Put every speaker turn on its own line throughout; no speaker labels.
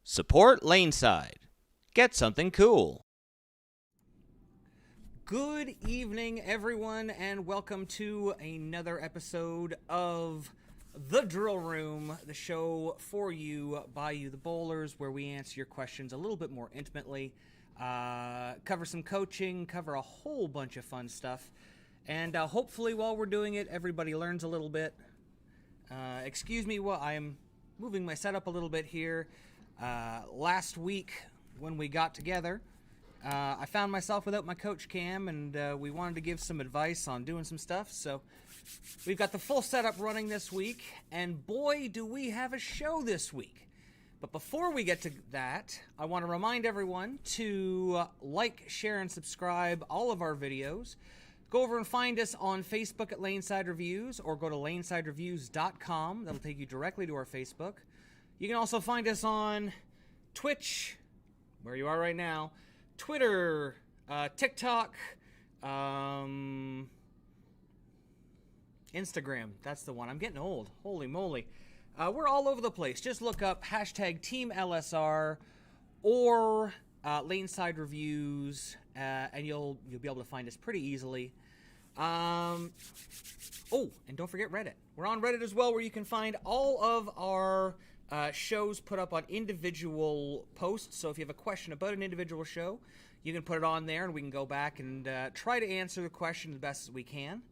Support Laneside. Get something cool. Good evening, everyone, and welcome to another episode of The Drill Room, the show for you, by you, the bowlers, where we answer your questions a little bit more intimately, cover some coaching, cover a whole bunch of fun stuff, and hopefully while we're doing it, everybody learns a little bit. Excuse me while I'm moving my setup a little bit here. Last week, when we got together, I found myself without my coach cam, and we wanted to give some advice on doing some stuff, so we've got the full setup running this week, and boy, do we have a show this week. But before we get to that, I want to remind everyone to like, share, and subscribe all of our videos. Go over and find us on Facebook at Laneside Reviews, or go to lanesidereviews.com. That'll take you directly to our Facebook. You can also find us on Twitch, where you are right now, Twitter, TikTok, Instagram. That's the one. I'm getting old. Holy moly. We're all over the place. Just look up hashtag TEAMLSR or Laneside Reviews, and you'll be able to find us pretty easily. Oh, and don't forget Reddit. We're on Reddit as well, where you can find all of our shows put up on individual posts. So if you have a question about an individual show, you can put it on there, and we can go back and try to answer the question as best as we can.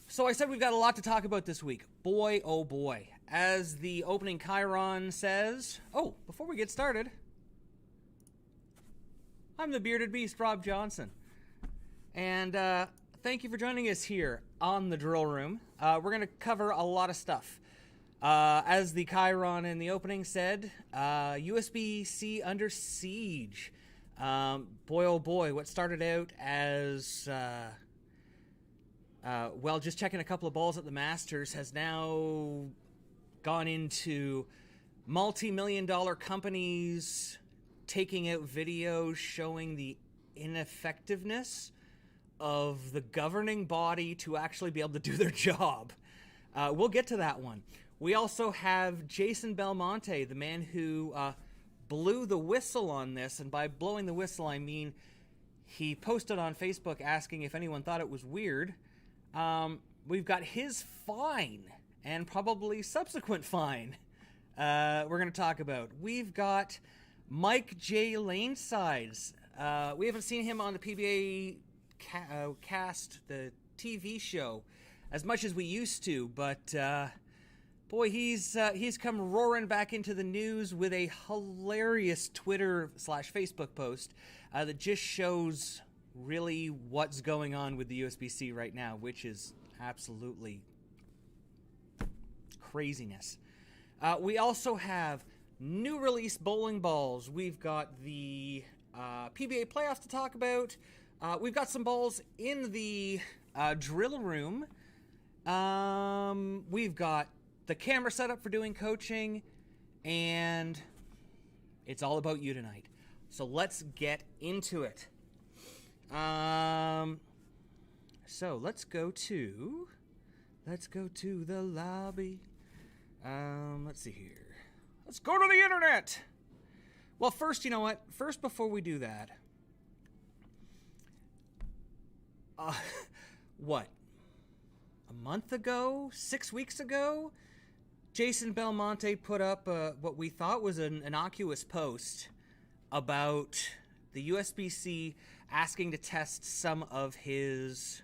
So I said we've got a lot to talk about this week. Boy, oh boy. As the opening Chiron says... Oh, before we get started, I'm the Bearded Beast, Rob Johnson. And thank you for joining us here on the Drill Room. We're going to cover a lot of stuff. As the Chiron in the opening said, USBC under siege. Boy, oh boy, what started out as... well, just checking a couple of balls at the Masters has now gone into multi-million-dollar companies taking out videos showing the ineffectiveness of the governing body to actually be able to do their job. We'll get to that one. We also have Jason Belmonte, the man who blew the whistle on this, and by blowing the whistle I mean he posted on Facebook asking if anyone thought it was weird. We've got his fine and probably subsequent fine we're going to talk about. We've got Mike J. Lanesides. We haven't seen him on the PBA cast, the TV show, as much as we used to, but boy, he's come roaring back into the news with a hilarious Twitter/Facebook post that just shows really what's going on with the USBC right now, which is absolutely craziness. We also have new release bowling balls. We've got the PBA playoffs to talk about. We've got some balls in the drill room. We've got the camera set up for doing coaching, and it's all about you tonight. So let's get into it. So let's go to the lobby. Let's see here. Let's go to the internet. Well, first, you know what? First, before we do that, what? A month ago? 6 weeks ago? Jason Belmonte put up what we thought was an innocuous post about the USBC asking to test some of his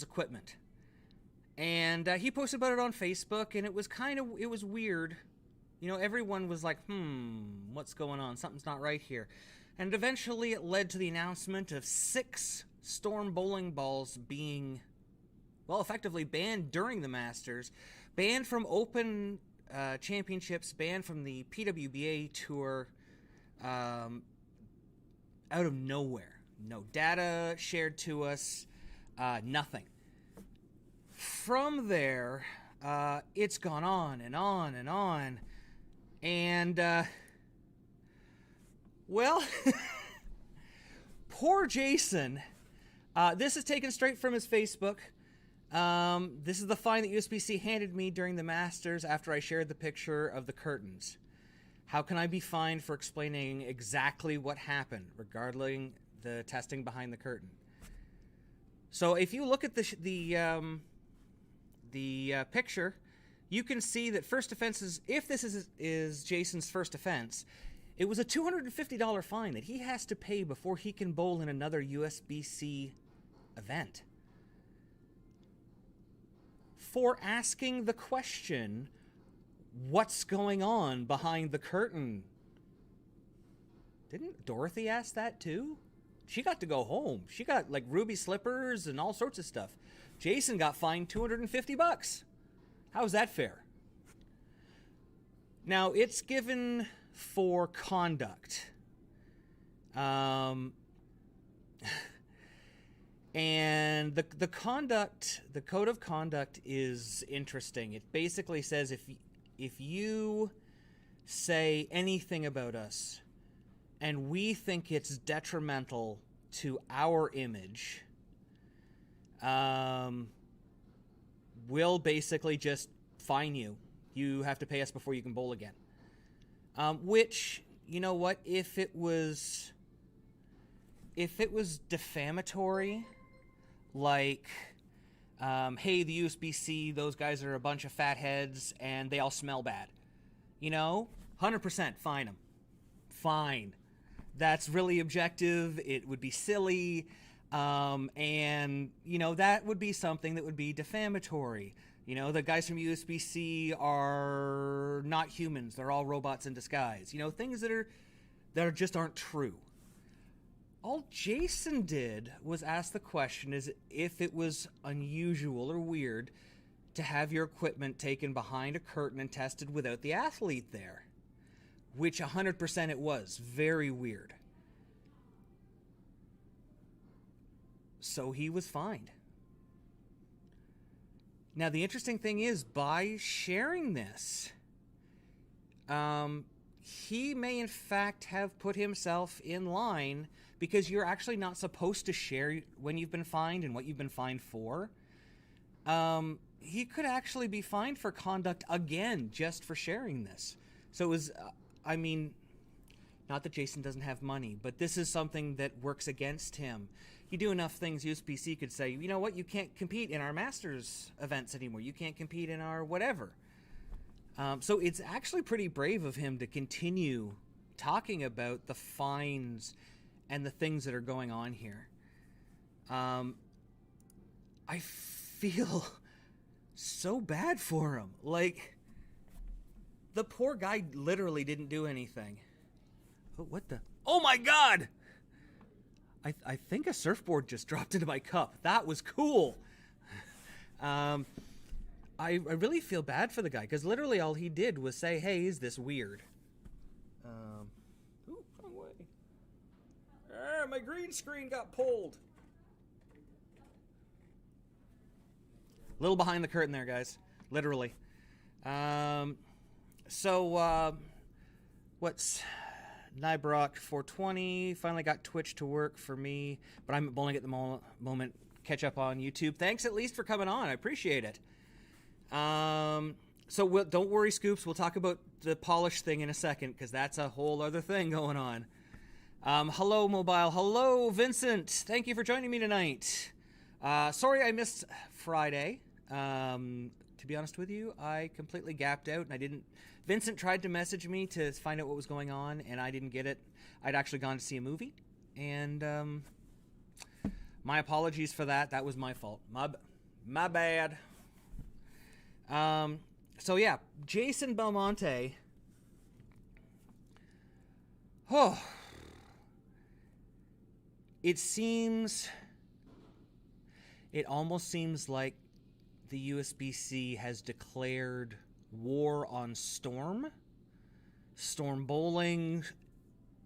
equipment, and he posted about it on Facebook, and it was weird. You know, everyone was like, what's going on? Something's not right here. And eventually it led to the announcement of 6 Storm bowling balls being, well, effectively banned during the Masters, banned from Open championships, banned from the PWBA Tour, out of nowhere. No data shared to us, nothing. From there, it's gone on and on and on. And, well, poor Jason. This is taken straight from his Facebook. This is the fine that USBC handed me during the Masters after I shared the picture of the curtains. How can I be fined for explaining exactly what happened regarding the testing behind the curtain? So if you look at the picture, you can see that first offense is, if this is Jason's first offense, it was a $250 fine that he has to pay before he can bowl in another USBC event. For asking the question, what's going on behind the curtain? Didn't Dorothy ask that too? She got to go home. She got like ruby slippers and all sorts of stuff. Jason got fined $250. How's that fair? Now, it's given for conduct. And the conduct, the code of conduct is interesting. It basically says if you say anything about us and we think it's detrimental to our image, we'll basically just fine you. You have to pay us before you can bowl again. Which, you know what, if it was defamatory, like, hey, the USBC, those guys are a bunch of fatheads and they all smell bad, 100% fine them. Fine. That's really objective. It would be silly. And, that would be something that would be defamatory. The guys from USBC are not humans. They're all robots in disguise. Things that just aren't true. All Jason did was ask the question is if it was unusual or weird to have your equipment taken behind a curtain and tested without the athlete there. Which 100% it was. Very weird. So he was fined. Now, the interesting thing is, by sharing this, he may in fact have put himself in line, because you're actually not supposed to share when you've been fined and what you've been fined for. He could actually be fined for conduct again just for sharing this. So it was, not that Jason doesn't have money, but this is something that works against him. You do enough things, USBC could say, you know what, you can't compete in our Masters events anymore. You can't compete in our whatever. So it's actually pretty brave of him to continue talking about the fines and the things that are going on here. I feel so bad for him. Like, the poor guy literally didn't do anything. Oh, what the? Oh my God! I think a surfboard just dropped into my cup. That was cool. I really feel bad for the guy, because literally all he did was say, hey, is this weird? Ooh, wrong way. My green screen got pulled. A little behind the curtain there, guys. Literally. What's Nybrock 420? Finally got Twitch to work for me, but I'm bowling at the moment. Catch up on YouTube. Thanks at least for coming on. I appreciate it. Don't worry, Scoops. We'll talk about the polish thing in a second, because that's a whole other thing going on. Hello, Mobile. Hello, Vincent. Thank you for joining me tonight. Sorry I missed Friday. To be honest with you, I completely gapped out, and I didn't... Vincent tried to message me to find out what was going on, and I didn't get it. I'd actually gone to see a movie, and my apologies for that. That was my fault. My bad. So yeah, Jason Belmonte. Oh. It almost seems like the USBC has declared war on Storm Bowling,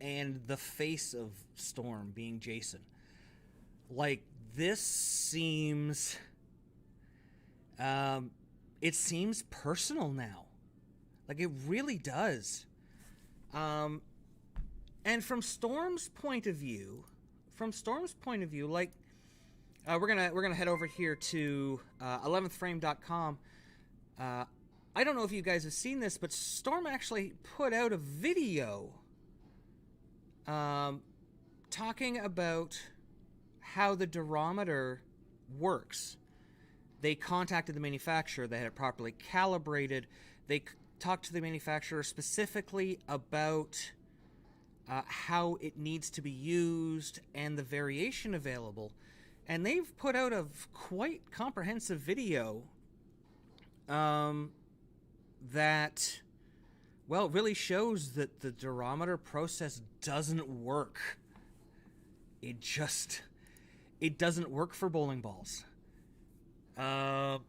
and the face of Storm being Jason. Like, this seems... it seems personal now. Like, it really does. And from Storm's point of view, like, we're gonna head over here to 11thframe.com. I don't know if you guys have seen this, but Storm actually put out a video talking about how the durometer works. They contacted the manufacturer. They had it properly calibrated. They talked to the manufacturer specifically about how it needs to be used and the variation available. And they've put out a quite comprehensive video that, well, really shows that the durometer process doesn't work. It doesn't work for bowling balls. And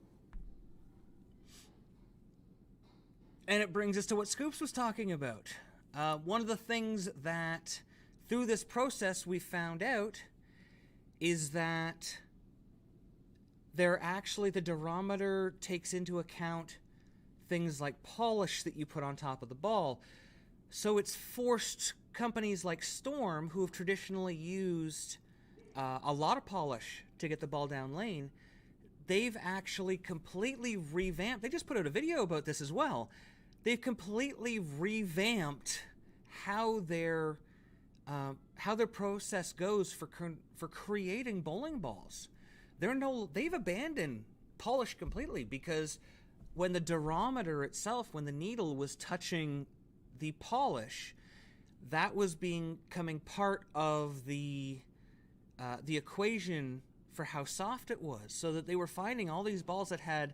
it brings us to what Scoops was talking about. One of the things that through this process we found out is that the durometer takes into account things like polish that you put on top of the ball. So it's forced companies like Storm, who have traditionally used a lot of polish to get the ball down lane, they've actually completely revamped. They just put out a video about this as well. They've completely revamped how their process goes for creating bowling balls. They've abandoned polish completely, because when the durometer itself, when the needle was touching the polish, that was becoming part of the equation for how soft it was, so that they were finding all these balls that had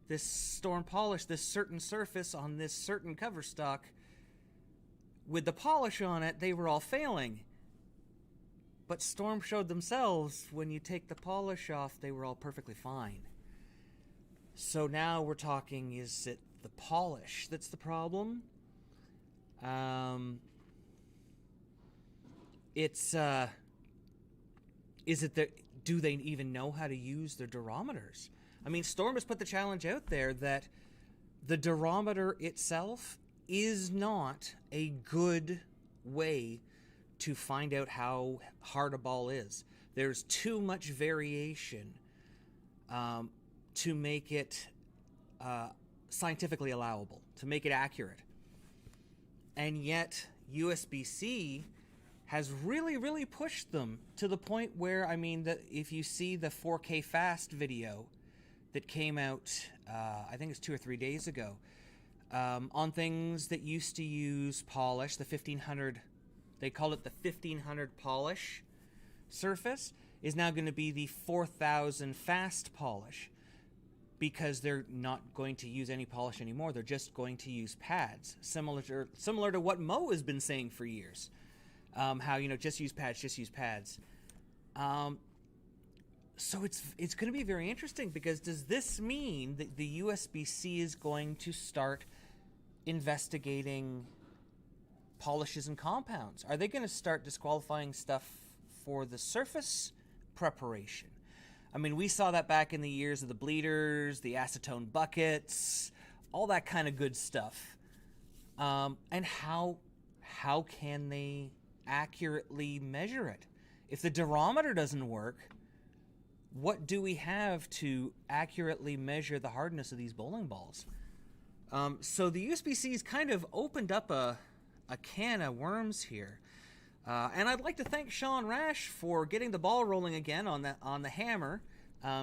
this Storm polish, this certain surface on this certain cover stock, with the polish on it, they were all failing. But Storm showed themselves, when you take the polish off, they were all perfectly fine. So now we're talking, is it the polish that's the problem? Is it that, do they even know how to use their durometers? I mean, Storm has put the challenge out there that the durometer itself is not a good way to find out how hard a ball is. There's too much variation to make it scientifically allowable, to make it accurate. And yet, USBC has really, really pushed them to the point where, I mean, that if you see the 4K Fast video that came out, I think it's 2 or 3 days ago, on things that used to use polish, the 1500, they called it the 1500 polish surface, is now going to be the 4000 fast polish, because they're not going to use any polish anymore. They're just going to use pads, similar to what Mo has been saying for years. How, just use pads. So it's going to be very interesting, because does this mean that the USBC is going to start investigating polishes and compounds? Are they going to start disqualifying stuff for the surface preparation? I mean, we saw that back in the years of the bleeders, the acetone buckets, all that kind of good stuff. And how can they accurately measure it? If the durometer doesn't work, what do we have to accurately measure the hardness of these bowling balls? So the USBC's kind of opened up a can of worms here. And I'd like to thank Sean Rash for getting the ball rolling again on the hammer,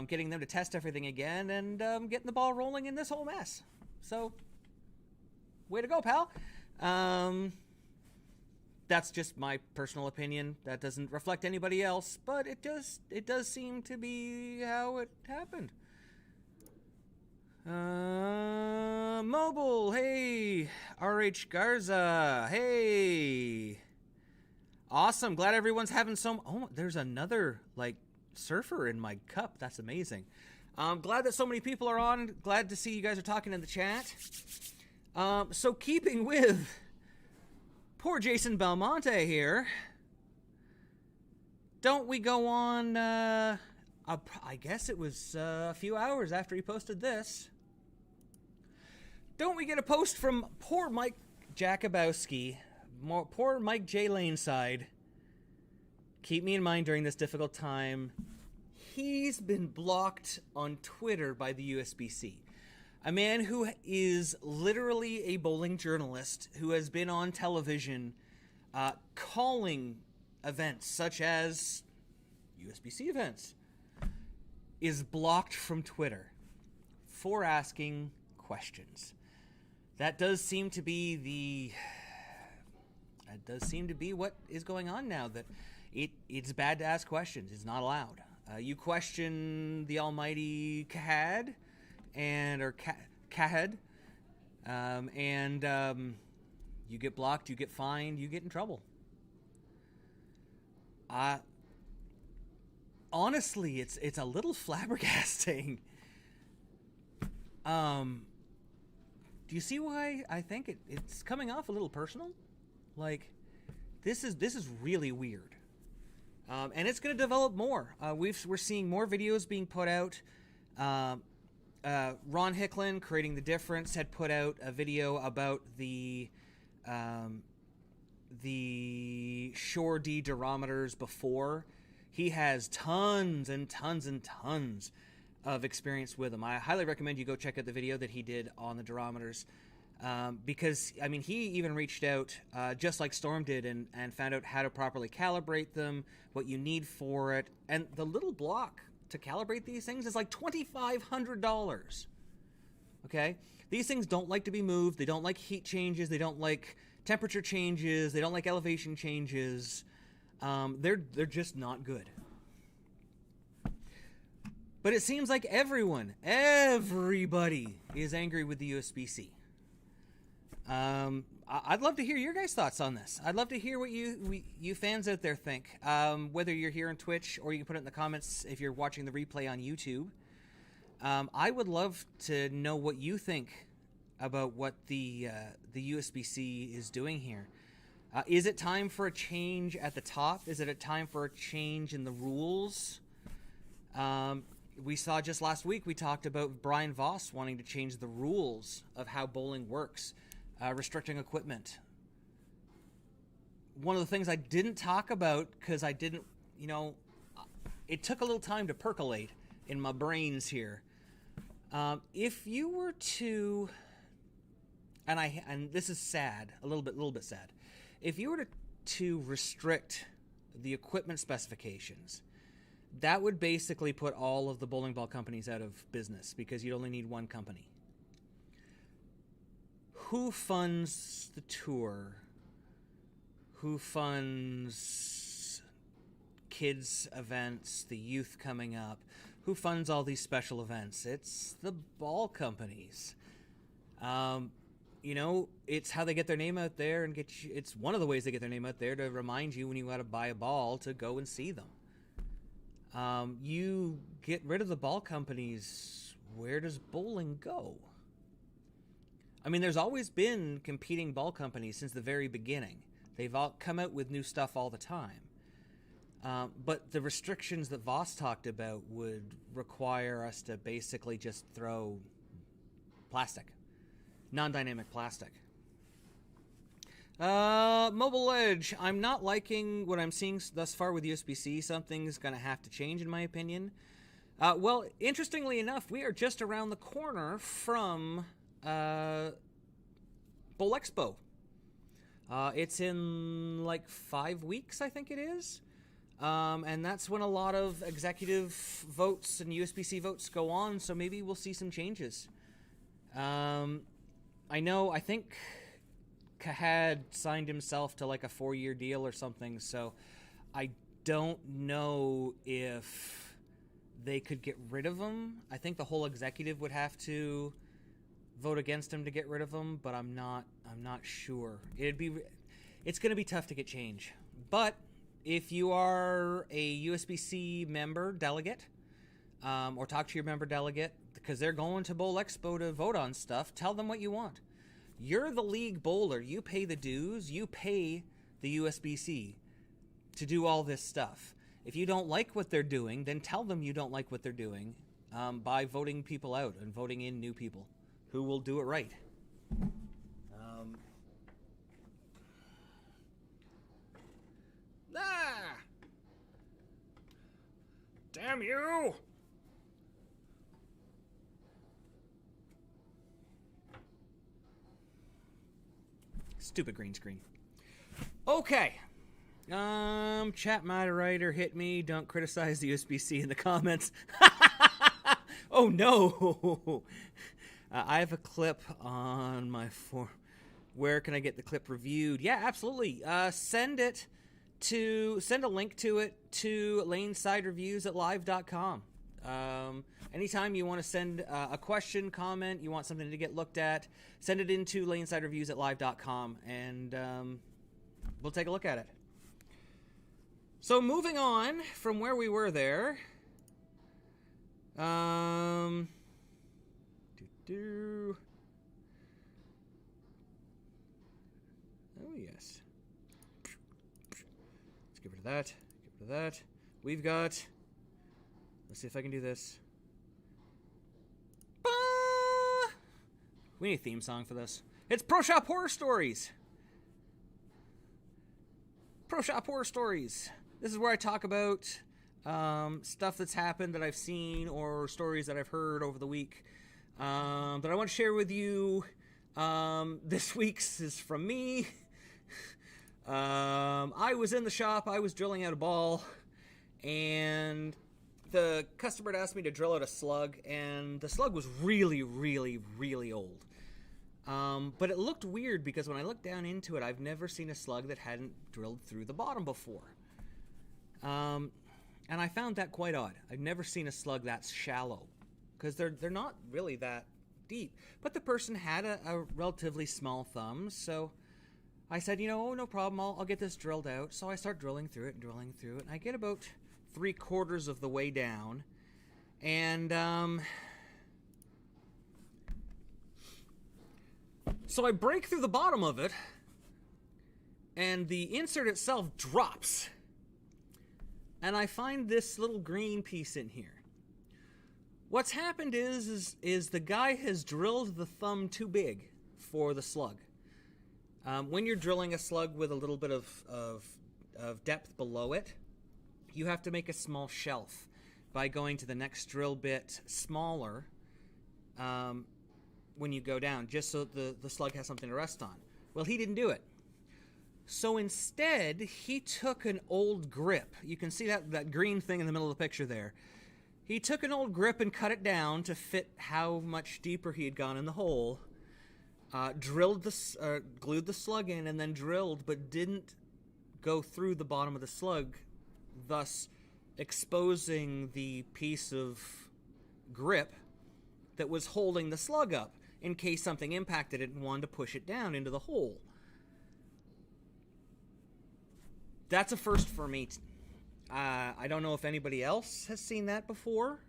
getting them to test everything again, and getting the ball rolling in this whole mess. So, way to go, pal. That's just my personal opinion. That doesn't reflect anybody else, but it does seem to be how it happened. Mobile, hey. RH Garza, hey. Awesome. Glad everyone's having some. Oh, there's another surfer in my cup. That's amazing. I'm glad that so many people are on. Glad to see you guys are talking in the chat. So keeping with poor Jason Belmonte here, don't we go on, I guess it was a few hours after he posted this. Don't we get a post from poor Mike Jakubowski, poor Mike J. Laneside? Keep me in mind during this difficult time. he's been blocked on Twitter by the USBC. A man who is literally a bowling journalist who has been on television calling events such as USBC events is blocked from Twitter for asking questions. That does seem to be what is going on now, that it's bad to ask questions. It's not allowed. You question the almighty CAHD or CAHD, you get blocked, you get fined, you get in trouble. Honestly, it's a little flabbergasting. Do you see why I think it's coming off a little personal? Like, this is really weird. And it's going to develop more. We're seeing more videos being put out. Ron Hicklin, Creating the Difference, had put out a video about the Shore D Durometers before. He has tons and tons and tons of experience with them. I highly recommend you go check out the video that he did on the Durometers, because, I mean, he even reached out, just like Storm did, and found out how to properly calibrate them, what you need for it, and the little block to calibrate these things is like $2,500. Okay? These things don't like to be moved. They don't like heat changes. They don't like temperature changes. They don't like elevation changes. They're just not good. But it seems like everybody is angry with the USBC. I'd love to hear your guys' thoughts on this. I'd love to hear what you fans out there think. Whether you're here on Twitch or you can put it in the comments if you're watching the replay on YouTube. I would love to know what you think about what the USBC is doing here. Is it time for a change at the top? Is it a time for a change in the rules? We saw just last week, we talked about Brian Voss wanting to change the rules of how bowling works, restricting equipment. One of the things I didn't talk about, because I didn't, it took a little time to percolate in my brains here. If you were to, and this is sad, a little bit sad. If you were to restrict the equipment specifications, that would basically put all of the bowling ball companies out of business, because you'd only need one company. Who funds the tour? Who funds kids' events, the youth coming up? Who funds all these special events? It's the ball companies. It's how they get their name out there and it's one of the ways they get their name out there, to remind you when you got to buy a ball to go and see them. You get rid of the ball companies, where does bowling go? I mean, there's always been competing ball companies since the very beginning. They've all come out with new stuff all the time. But the restrictions that Voss talked about would require us to basically just throw plastic, non-dynamic plastic. Mobile Edge. I'm not liking what I'm seeing thus far with USBC. Something's going to have to change, in my opinion. Well, interestingly enough, we are just around the corner from Bowl Expo. It's in like 5 weeks, I think it is. And that's when a lot of executive votes and USBC votes go on, so maybe we'll see some changes. I think CAHD signed himself to like a 4-year deal or something, so I don't know if they could get rid of him. I think the whole executive would have to vote against him to get rid of him, but I'm not sure. It's going to be tough to get change. But if you are a USBC member delegate, or talk to your member delegate, because they're going to Bowl Expo to vote on stuff, tell them what you want. You're the league bowler. You pay the dues. You pay the USBC to do all this stuff. If you don't like what they're doing, then tell them you don't like what they're doing, by voting people out and voting in new people who will do it right. Damn you! Stupid green screen. Okay. Chat moderator hit me. Don't criticize the USBC in the comments. Oh no! I have a clip on my form. Where can I get the clip reviewed? Yeah, absolutely. Send a link to it to Laneside Reviews at live.com. Anytime you want to send a question, comment, you want something to get looked at, send it into Laneside Reviews at live.com, and we'll take a look at it. So moving on from where we were there. Oh, yes. Let's get rid of that. Get rid of that. We've got... Let's see if I can do this. We need a theme song for this. It's Pro Shop Horror Stories. Pro Shop Horror Stories. This is where I talk about stuff that's happened that I've seen or stories that I've heard over the week that I want to share with you. This week's is from me. I was in the shop. I was drilling out a ball, and the customer had asked me to drill out a slug, and the slug was really, really, really old. But it looked weird because when I looked down into it, I've never seen a slug that hadn't drilled through the bottom before. And I found that quite odd. I've never seen a slug that shallow because they're not really that deep. But the person had a relatively small thumb, so I said, no problem, I'll get this drilled out. So I start drilling through it, and I get about 3/4 of the way down, and so I break through the bottom of it, and the insert itself drops, and I find this little green piece in here. What's happened is the guy has drilled the thumb too big for the slug. When you're drilling a slug with a little bit of depth below it, you have to make a small shelf by going to the next drill bit smaller when you go down, just so the slug has something to rest on. Well, he didn't do it. So instead, he took an old grip. You can see that green thing in the middle of the picture there. He took an old grip and cut it down to fit how much deeper he had gone in the hole. Glued the slug in and then drilled, but didn't go through the bottom of the slug, thus exposing the piece of grip that was holding the slug up in case something impacted it and wanted to push it down into the hole. That's a first for me. I don't know if anybody else has seen that before.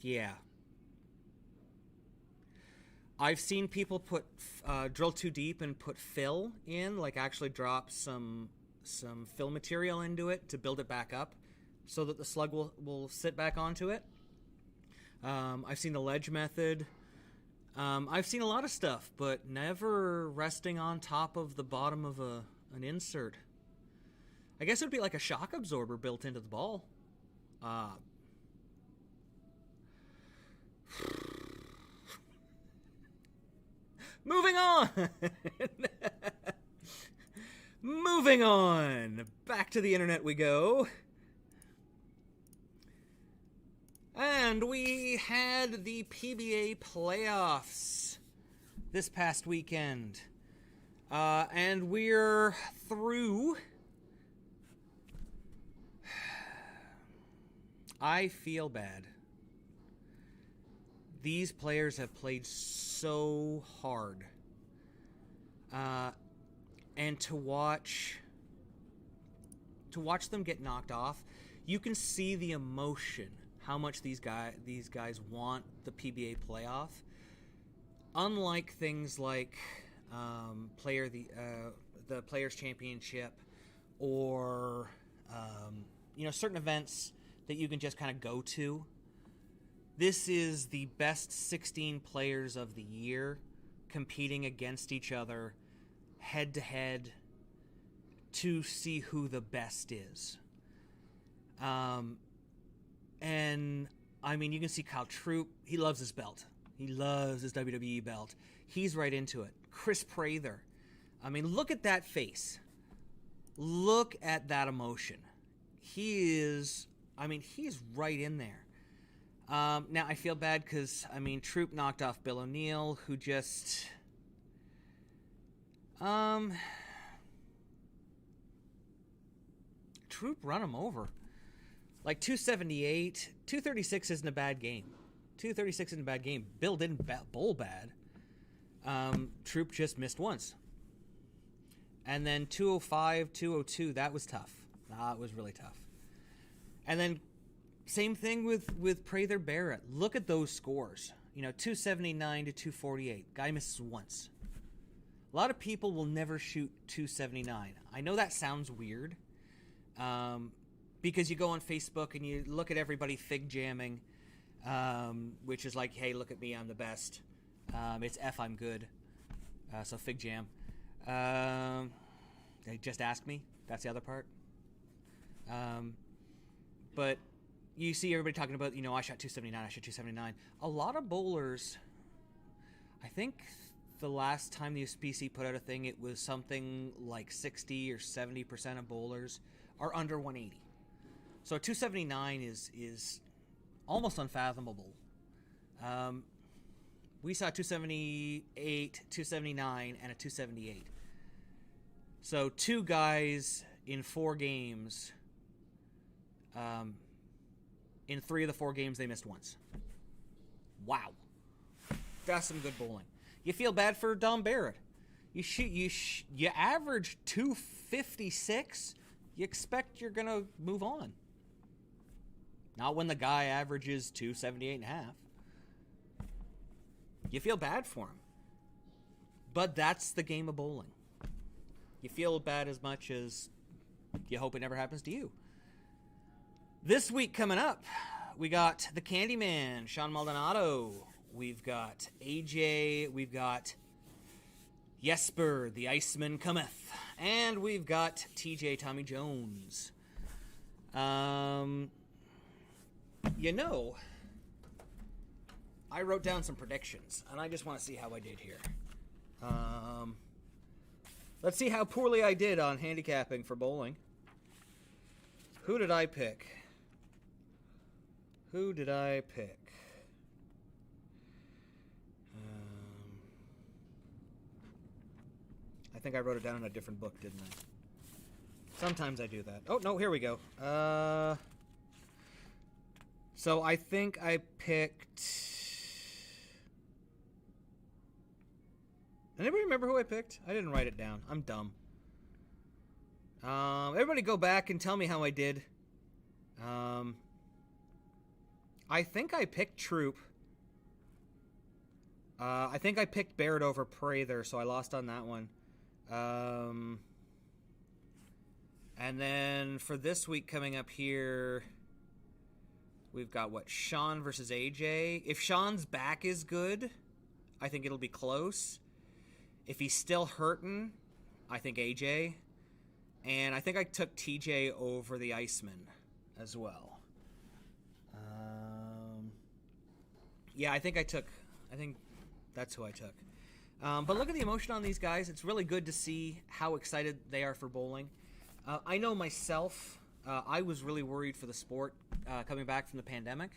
Yeah. I've seen people drill too deep and put fill in, like actually drop some fill material into it to build it back up so that the slug will sit back onto it. I've seen the ledge method. I've seen a lot of stuff, but never resting on top of the bottom of an insert. I guess it would be like a shock absorber built into the ball. Moving on! Moving on! Back to the internet we go. And we had the PBA playoffs this past weekend. And we're through. I feel bad. These players have played so hard. And to watch them get knocked off, you can see the emotion, how much these guys want the PBA playoff. Unlike things like the Players Championship or certain events that you can just kind of go to. This is the best 16 players of the year competing against each other head to head to see who the best is. And I mean, you can see Kyle Troop. He loves his belt. He loves his WWE belt. He's right into it. Chris Prather. I mean, look at that face. Look at that emotion. He's right in there. Now, I feel bad because, I mean, Troop knocked off Bill O'Neill, who just... Troop run him over. Like 278, 236 isn't a bad game. 236 isn't a bad game. Bill didn't bowl bad. Troop just missed once. And then 205, 202, that was tough. That was really tough. And then same thing with Prather Barrett. Look at those scores. 279 to 248. Guy misses once. A lot of people will never shoot 279. I know that sounds weird. Because you go on Facebook and you look at everybody fig jamming, which is like, hey, look at me, I'm the best. It's F, I'm good. So fig jam. They just ask me. That's the other part. But you see everybody talking about, I shot 279, I shot 279. A lot of bowlers, I think the last time the USBC put out a thing, it was something like 60 or 70% of bowlers are under 180. So 279 is almost unfathomable. We saw 278, 279, and a 278. So 2 guys in 4 games. In 3 of the 4 games, they missed once. Wow. That's some good bowling. You feel bad for Dom Barrett. You average 256. You expect you're going to move on. Not when the guy averages 278.5. You feel bad for him. But that's the game of bowling. You feel bad as much as you hope it never happens to you. This week coming up, we got the Candyman, Sean Maldonado. We've got AJ. We've got Jesper, the Iceman cometh. And we've got TJ Tommy Jones. I wrote down some predictions, and I just want to see how I did here. Let's see how poorly I did on handicapping for bowling. Who did I pick? I think I wrote it down in a different book, didn't I? Sometimes I do that. Oh, no, here we go. So I think I picked... Anybody remember who I picked? I didn't write it down. I'm dumb. Everybody go back and tell me how I did. I think I picked Troop. I think I picked Barrett over Prather, so I lost on that one. And then for this week coming up here, we've got Sean versus AJ. If Sean's back is good, I think it'll be close. If he's still hurting, I think AJ. And I think I took TJ over the Iceman as well. Yeah, I think that's who I took. But look at the emotion on these guys. It's really good to see how excited they are for bowling. I know myself, I was really worried for the sport coming back from the pandemic.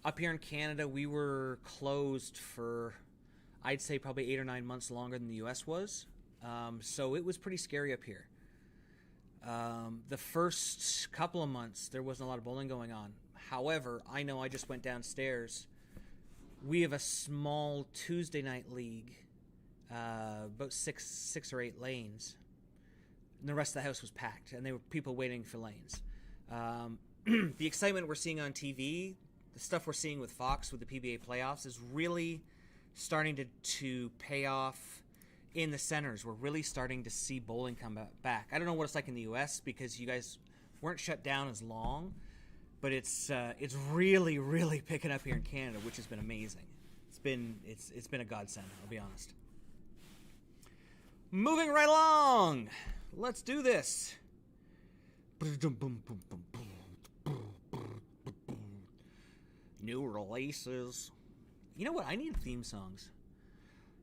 Up here in Canada, we were closed for, I'd say, probably 8 or 9 months longer than the U.S. was. So it was pretty scary up here. The first couple of months, there wasn't a lot of bowling going on. However, I know I just went downstairs. We have a small Tuesday night league, about six or 8 lanes. And the rest of the house was packed, and there were people waiting for lanes. The excitement we're seeing on TV, the stuff we're seeing with Fox with the PBA playoffs is really starting to pay off in the centers. We're really starting to see bowling come back. I don't know what it's like in the U.S. because you guys weren't shut down as long, but it's really, really picking up here in Canada, which has been amazing. It's been a godsend, I'll be honest. Moving right along. Let's do this. New releases. You know what? I need theme songs.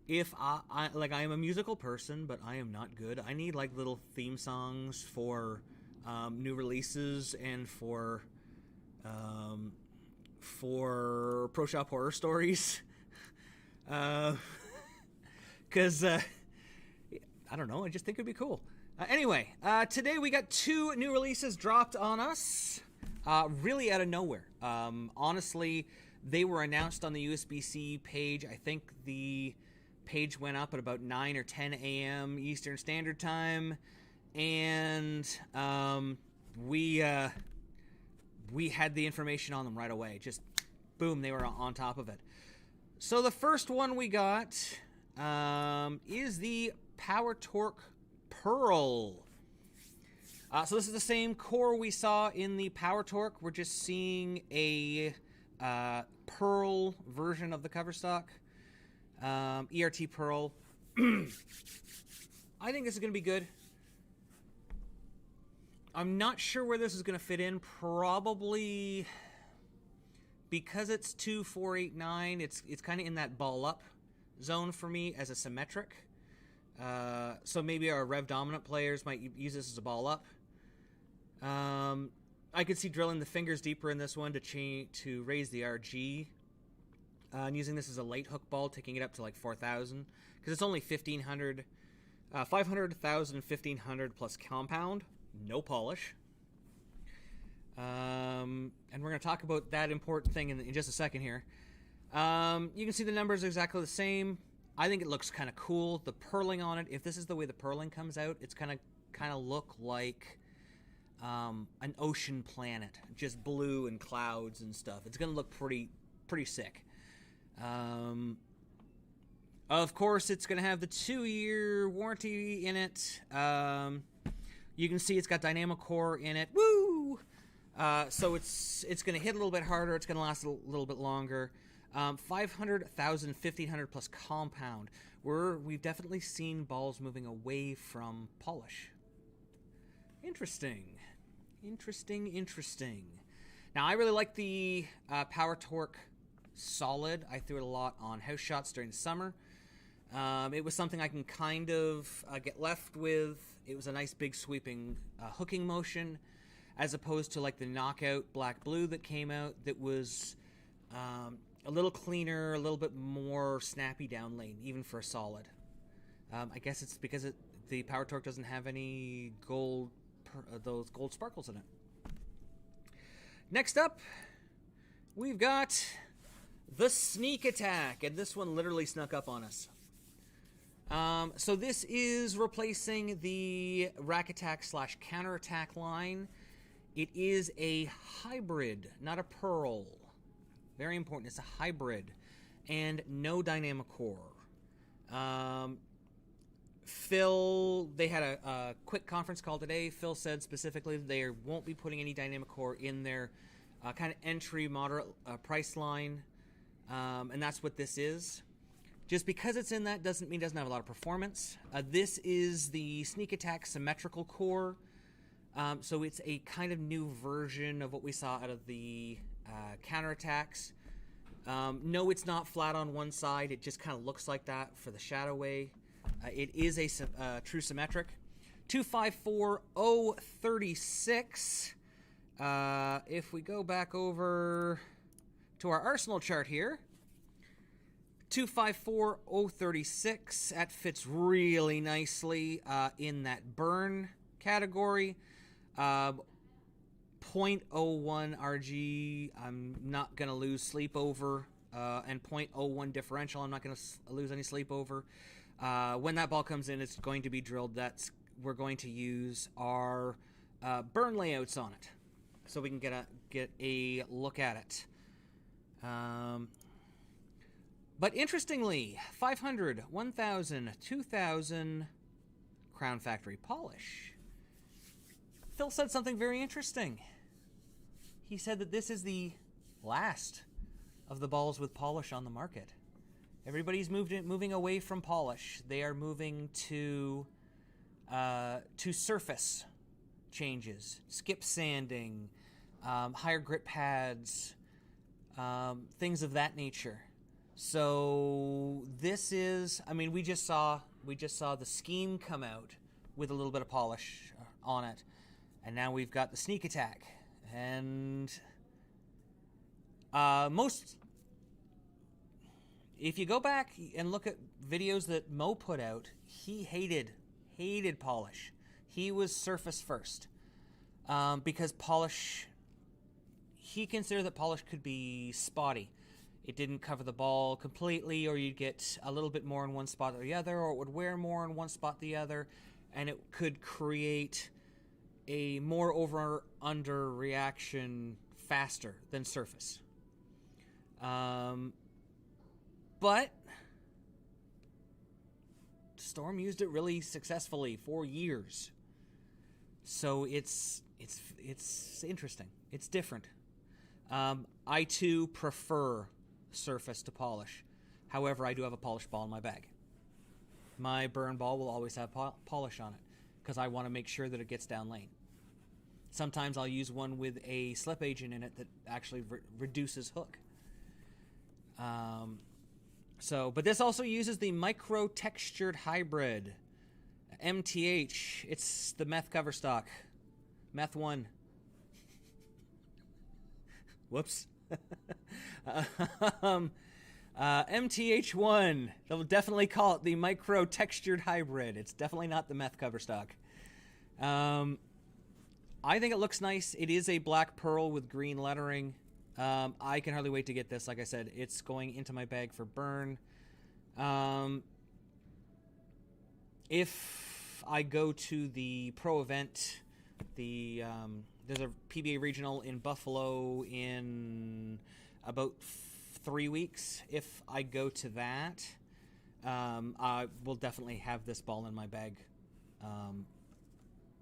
If I am a musical person, but I am not good. I need like little theme songs for new releases and for Pro Shop Horror Stories. Because I don't know. I just think it'd be cool. Anyway, today we got 2 new releases dropped on us. Really out of nowhere. Honestly, they were announced on the USBC page. I think the page went up at about 9 or 10 a.m. Eastern Standard Time, and we had the information on them right away. Just boom, they were on top of it. So the first one we got is the Power Torq Pearl. So this is the same core we saw in the Power Torq. We're just seeing a Pearl version of the cover stock. ERT Pearl. I think this is going to be good. I'm not sure where this is going to fit in. Probably because it's 2489. It's kind of in that ball up zone for me as a symmetric. So maybe our rev dominant players might use this as a ball up. I could see drilling the fingers deeper in this one to raise the RG. And using this as a late hook ball, taking it up to like 4,000. Because it's only 1,500, 500,000, 1,500 plus compound. No polish. And we're going to talk about that important thing in just a second here. You can see the numbers are exactly the same. I think it looks kind of cool. The purling on it, if this is the way the purling comes out, it's kind of look like an ocean planet. Just blue and clouds and stuff. It's going to look pretty sick. Of course, it's going to have the 2-year warranty in it. You can see it's got dynamic core in it. Woo! So it's going to hit a little bit harder. It's going to last a little bit longer. 500,000, 1,500 plus compound. We've definitely seen balls moving away from polish. Interesting. Now, I really like the Power Torq Solid. I threw it a lot on house shots during the summer. It was something I can kind of get left with. It was a nice big sweeping hooking motion, as opposed to like the knockout black blue that came out that was a little cleaner, a little bit more snappy down lane, even for a solid. I guess it's because the Power Torq doesn't have any those gold sparkles in it. Next up, we've got the Sneak Attack, and this one literally snuck up on us. So this is replacing the Rack Attack / Counter Attack line. It is a hybrid, not a Pearl. Very important. It's a hybrid, and no dynamic core. Phil, they had a quick conference call today. Phil said specifically they won't be putting any dynamic core in their kind of entry moderate price line, and that's what this is. Just because it's in that doesn't mean it doesn't have a lot of performance. This is the Sneak Attack symmetrical core, so it's a kind of new version of what we saw out of the counterattacks. No, it's not flat on one side. It just kind of looks like that for the Shadow Way. It is a true symmetric. 254036. If we go back over to our Arsenal chart here, 254036. That fits really nicely in that burn category. 0.01 RG, I'm not going to lose sleep over. And 0.01 differential, I'm not going to lose any sleep over. When that ball comes in, it's going to be drilled. We're going to use our burn layouts on it, so we can get a look at it. But interestingly, 500, 1,000, 2,000 Crown Factory polish. Phil said something very interesting. He said that this is the last of the balls with polish on the market. Everybody's moving away from polish. They are moving to surface changes, skip sanding, higher grip pads, things of that nature. So this is, I mean, we just saw the Scheme come out with a little bit of polish on it, and now we've got the Sneak Attack. And if you go back and look at videos that Mo put out, he hated polish. He was surface first, because polish, he considered that polish could be spotty. It didn't cover the ball completely, or you'd get a little bit more in one spot or the other, or it would wear more in one spot or the other, and it could create a more over-under reaction faster than surface. But Storm used it really successfully for years. So it's interesting. It's different. I too prefer surface to polish. However, I do have a polished ball in my bag. My burn ball will always have polish on it because I want to make sure that it gets down lane. Sometimes I'll use one with a slip agent in it that actually reduces hook. But this also uses the micro textured hybrid MTH. It's the meth cover stock, meth 1. Whoops. MTH1. They'll definitely call it the micro textured hybrid. It's definitely not the meth cover stock. I think it looks nice. It is a black pearl with green lettering. I can hardly wait to get this. Like I said, it's going into my bag for burn. If I go to the pro event, there's a PBA regional in Buffalo in about 3 weeks. If I go to that, I will definitely have this ball in my bag,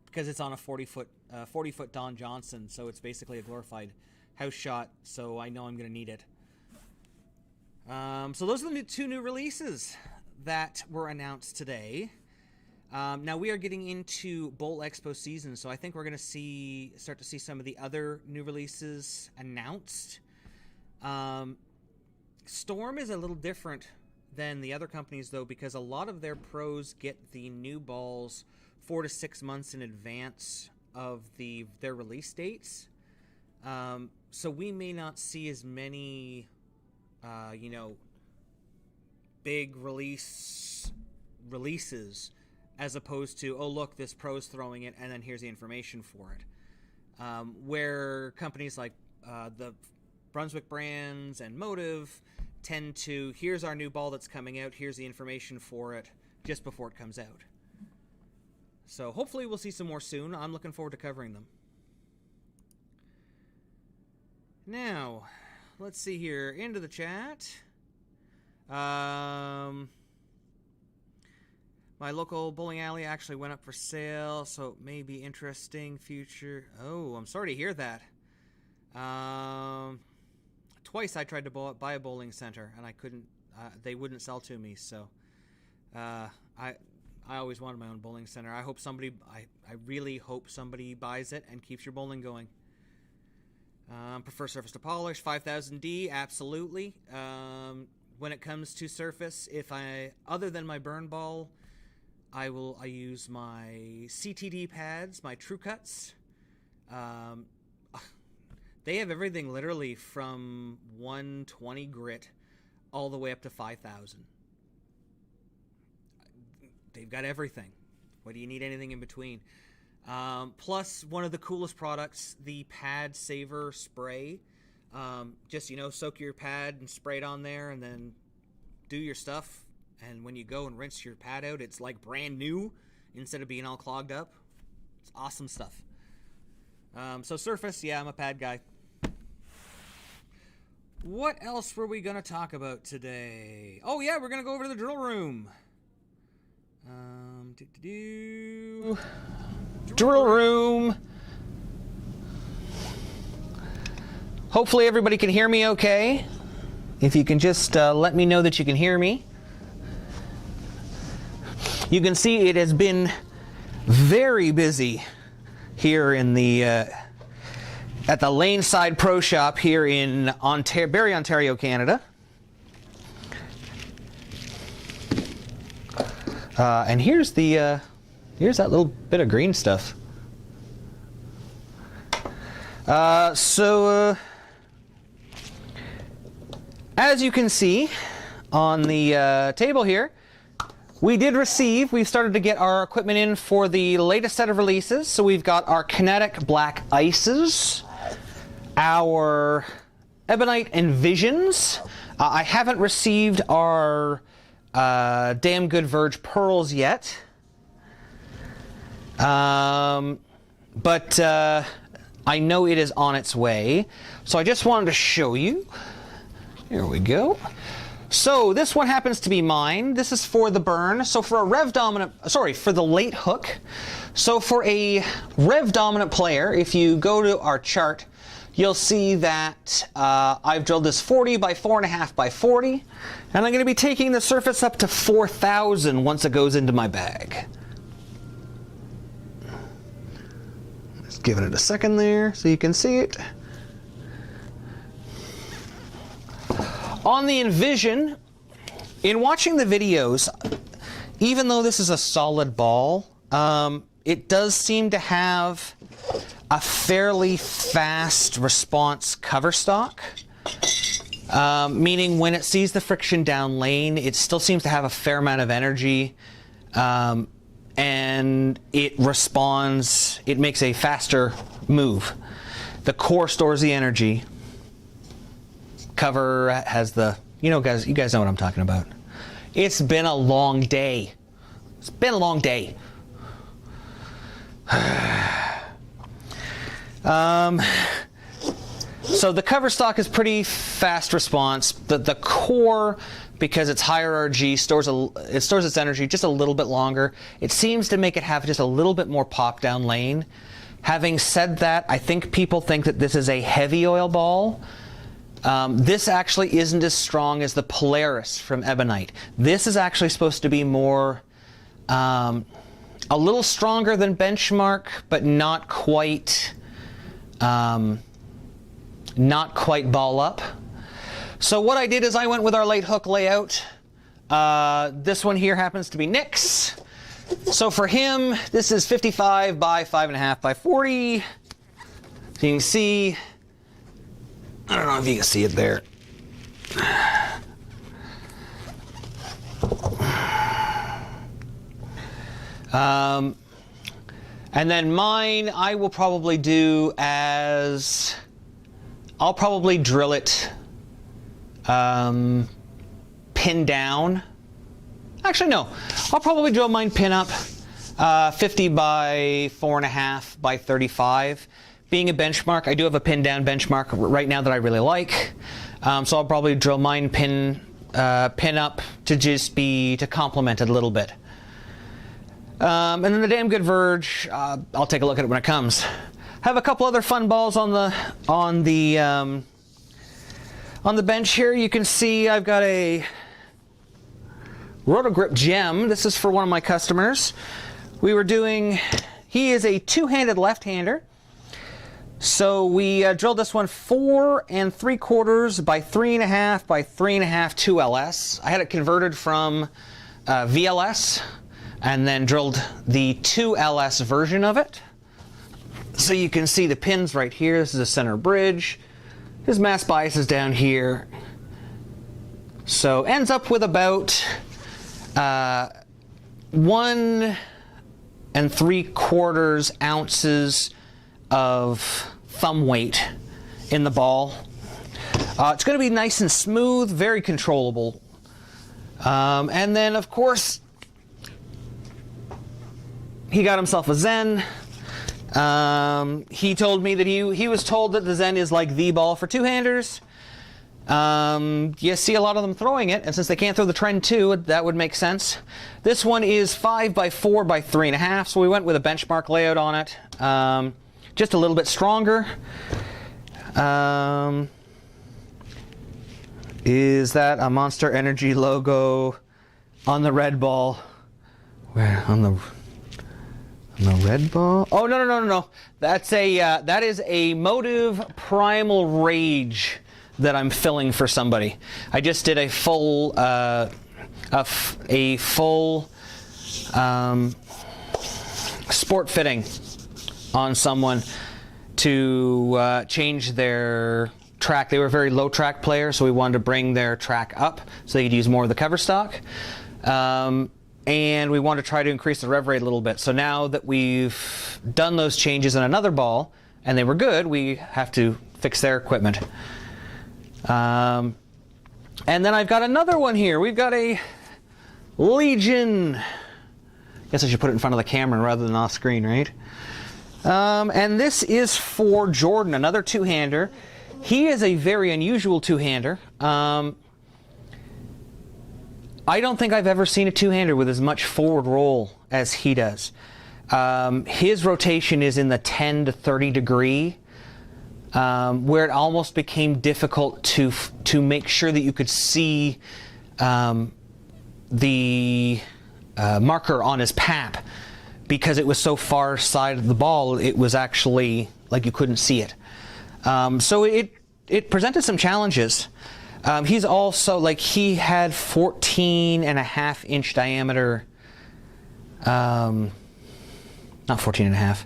because it's on a 40-foot Don Johnson, so it's basically a glorified house shot, so I know I'm going to need it. So those are the two new releases that were announced today. Now we are getting into Bowl Expo season, so I think we're going to start to see some of the other new releases announced. Storm is a little different than the other companies, though, because a lot of their pros get the new balls 4 to 6 months in advance of their release dates. So we may not see as many, big releases as opposed to, oh, look, this pro's throwing it, and then here's the information for it. Where companies like the Brunswick Brands and Motive tend to, here's our new ball that's coming out, here's the information for it, just before it comes out. So hopefully we'll see some more soon. I'm looking forward to covering them. Now, let's see here. Into the chat. My local bowling alley actually went up for sale, so it may be interesting future. Oh, I'm sorry to hear that. Twice I tried to buy a bowling center, and I couldn't. They wouldn't sell to me, so I always wanted my own bowling center. I really hope somebody buys it and keeps your bowling going. Prefer surface to polish, 5000D, absolutely. When it comes to surface, other than my burn ball, I use my CTD pads, my True Cuts. They have everything literally from 120 grit all the way up to 5,000. They've got everything. What do you need anything in between? Plus, one of the coolest products, the Pad Saver Spray. Just, soak your pad and spray it on there and then do your stuff. And when you go and rinse your pad out, it's like brand new instead of being all clogged up. It's awesome stuff. So surface, yeah, I'm a pad guy. What else were we going to talk about today? Oh, yeah, we're going to go over to the drill room. Drill room. Hopefully everybody can hear me okay. If you can just let me know that you can hear me. You can see it has been very busy here in the at the Laneside Pro Shop here in Barrie, Ontario, Canada. And here's the here's that little bit of green stuff. As you can see on the table here, we've started to get our equipment in for the latest set of releases. So we've got our Kinetic Black Ices, our Ebonite Envisions. I haven't received our Damn Good Verge Pearls yet. But I know it is on its way. So I just wanted to show you. Here we go. So this one happens to be mine. This is for the burn. So for for the late hook. So for a rev dominant player, if you go to our chart, you'll see that I've drilled this 40 by 4.5 by 40, and I'm going to be taking the surface up to 4,000 once it goes into my bag. Just giving it a second there so you can see it. On the Envision, in watching the videos, even though this is a solid ball, it does seem to have a fairly fast response cover stock, meaning when it sees the friction down lane, it still seems to have a fair amount of energy, and it responds, it makes a faster move. The core stores the energy. Cover has the, you guys know what I'm talking about. It's been a long day. It's been a long day. So the cover stock is pretty fast response. The core, because it's higher RG, stores its energy just a little bit longer. It seems to make it have just a little bit more pop down lane. Having said that, I think people think that this is a heavy oil ball. This actually isn't as strong as the Polaris from Ebonite. This is actually supposed to be more, a little stronger than benchmark, but not quite ball up. So what I did is I went with our late hook layout. This one here happens to be Nick's. So for him, this is 55 by 5.5 by 40. So you can see, I don't know if you can see it there. And then mine, I will probably do as, I'll probably drill it pin down. Actually, no. I'll probably drill mine pin up 50 by 4.5 by 35. Being a benchmark, I do have a pin down benchmark right now that I really like. So I'll probably drill mine pin up to just to complement it a little bit. And then the Damn Good Verge, I'll take a look at it when it comes. Have a couple other fun balls on the bench here. You can see I've got a Rotogrip Gem. This is for one of my customers. He is a two-handed left-hander. So we drilled this one 4 3/4 by 3.5 by 3.5 2LS. I had it converted from VLS and then drilled the 2LS version of it. So you can see the pins right here. This is a center bridge. His mass bias is down here. So ends up with about 1 3/4 ounces of thumb weight in the ball. It's going to be nice and smooth, very controllable. And then, of course, he got himself a Zen. He told me that he was told that the Zen is like the ball for two-handers. You see a lot of them throwing it, and since they can't throw the Trend 2, that would make sense. This one is 5 by 4 by 3.5, so we went with a benchmark layout on it. Just a little bit stronger. Is that a Monster Energy logo on the red ball? Where on No red ball. Oh, no. That's that is a Motive Primal Rage that I'm filling for somebody. I just did a full sport fitting on someone to change their track. They were a very low track player, so we wanted to bring their track up so they could use more of the cover stock. And we want to try to increase the rev rate a little bit. So now that we've done those changes in another ball, and they were good, we have to fix their equipment. And then I've got another one here. We've got a Legion. Guess I should put it in front of the camera rather than off screen, right? And this is for Jordan, another two-hander. He is a very unusual two-hander. I don't think I've ever seen a two-hander with as much forward roll as he does. His rotation is in the 10 to 30 degree, where it almost became difficult to make sure that you could see the marker on his pap, because it was so far side of the ball, it was actually like you couldn't see it. So it presented some challenges. He's also, like, he had 14.5-inch diameter, not 14.5,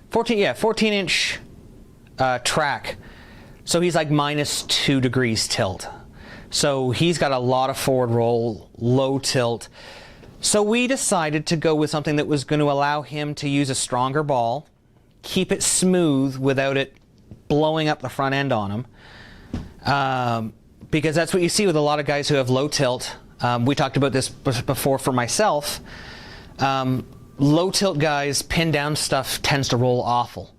14-inch track. So he's like -2 degrees tilt. So he's got a lot of forward roll, low tilt. So we decided to go with something that was going to allow him to use a stronger ball, keep it smooth without it blowing up the front end on him. Because that's what you see with a lot of guys who have low tilt. We talked about this before for myself. Low tilt guys, pin down stuff tends to roll awful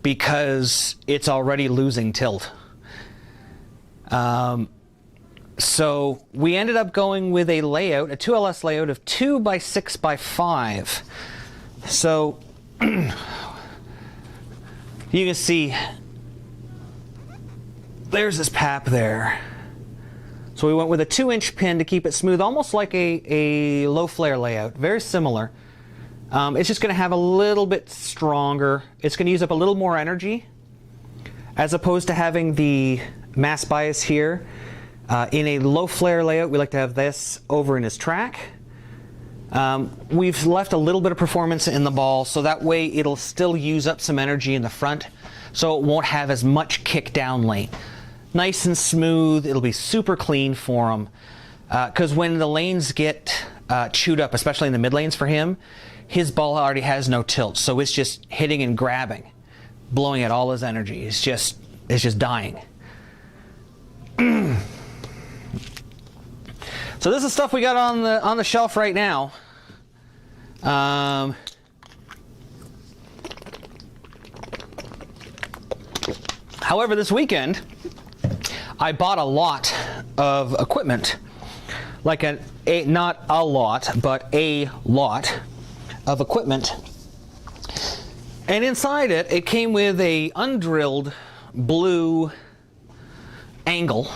because it's already losing tilt. So we ended up going with a layout, a 2LS layout of 2 by 6 by 5. So you can see there's this pap there. So we went with a 2-inch pin to keep it smooth, almost like a low flare layout, very similar. It's just going to have a little bit stronger. It's going to use up a little more energy, as opposed to having the mass bias here. In a low flare layout, we like to have this over in his track. We've left a little bit of performance in the ball, so that way it'll still use up some energy in the front, so it won't have as much kick down lane. Nice and smooth, it'll be super clean for him. Because when the lanes get chewed up, especially in the mid lanes for him, his ball already has no tilt, so it's just hitting and grabbing, blowing out all his energy. It's just dying. So this is stuff we got on the shelf right now. However, this weekend I bought a lot of equipment, like not a lot, but a lot of equipment. And inside it came with a undrilled blue angle,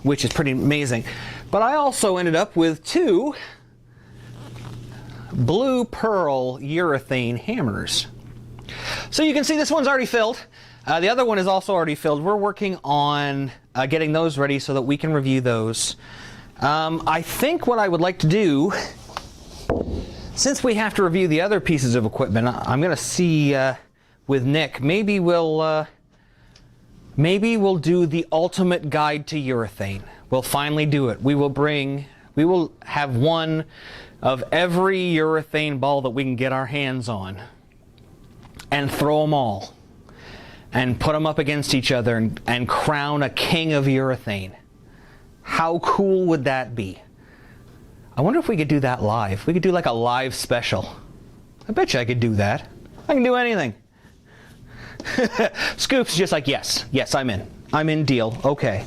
which is pretty amazing. But I also ended up with 2 blue pearl urethane hammers. So you can see this one's already filled. The other one is also already filled. We're working on getting those ready so that we can review those. I think what I would like to do, since we have to review the other pieces of equipment, I'm going to see with Nick, maybe we'll do the ultimate guide to urethane. We'll finally do it. We will have one of every urethane ball that we can get our hands on and throw them all and put them up against each other and crown a king of urethane. How cool would that be? I wonder if we could do that live. We could do like a live special. I bet you I could do that. I can do anything. Scoop's just like, yes, I'm in, deal, okay.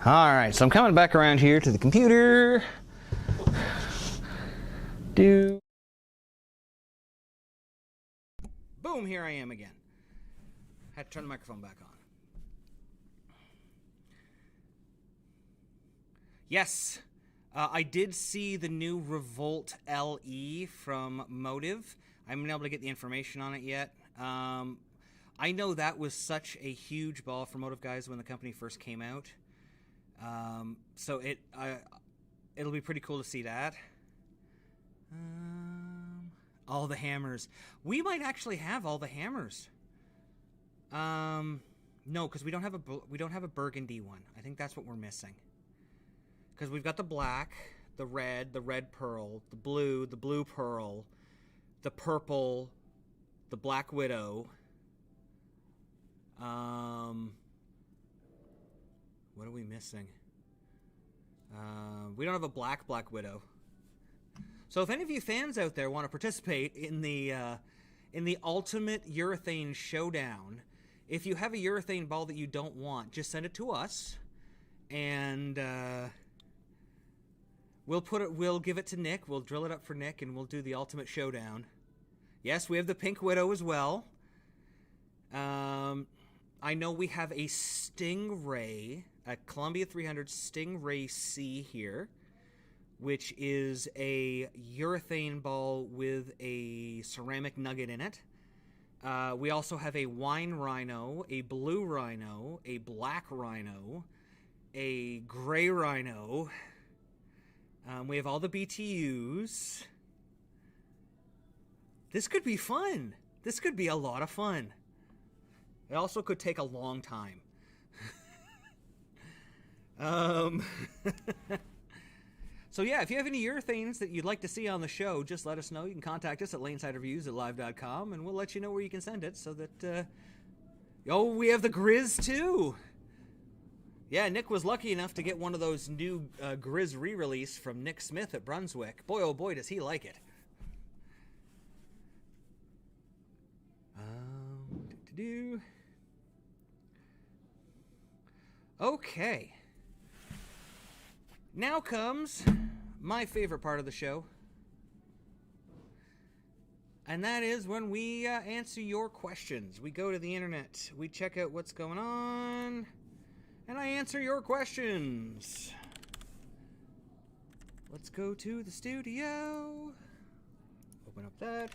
Alright, so I'm coming back around here to the computer. Boom, here I am again. Had to turn the microphone back on. Yes. I did see the new Revolt LE from Motive. I haven't been able to get the information on it yet. I know that was such a huge ball for Motive guys when the company first came out. So it'll be pretty cool to see that. All the hammers. We might actually have all the hammers. No, because we don't have a burgundy one. I think that's what we're missing. Because we've got the black, the red pearl, the blue pearl, the purple, the Black Widow. What are we missing? We don't have a Black Widow. So if any of you fans out there want to participate in the Ultimate Urethane Showdown, if you have a urethane ball that you don't want, just send it to us, and we'll give it to Nick. We'll drill it up for Nick, and we'll do the Ultimate Showdown. Yes, we have the Pink Widow as well. I know we have a Stingray, a Columbia 300 Stingray C here, which is a urethane ball with a ceramic nugget in it. We also have a wine rhino, a blue rhino, a black rhino, a gray rhino. We have all the BTUs. This could be fun. This could be a lot of fun. It also could take a long time. So yeah, if you have any urethanes that you'd like to see on the show, just let us know. You can contact us at lanesidereviews@live.com, and we'll let you know where you can send it so that... Oh, we have the Grizz, too! Yeah, Nick was lucky enough to get one of those new Grizz re-release from Nick Smith at Brunswick. Boy, oh boy, does he like it. Okay. Now comes my favorite part of the show. And that is when we answer your questions. We go to the internet, we check out what's going on, and I answer your questions. Let's go to the studio. Open up that.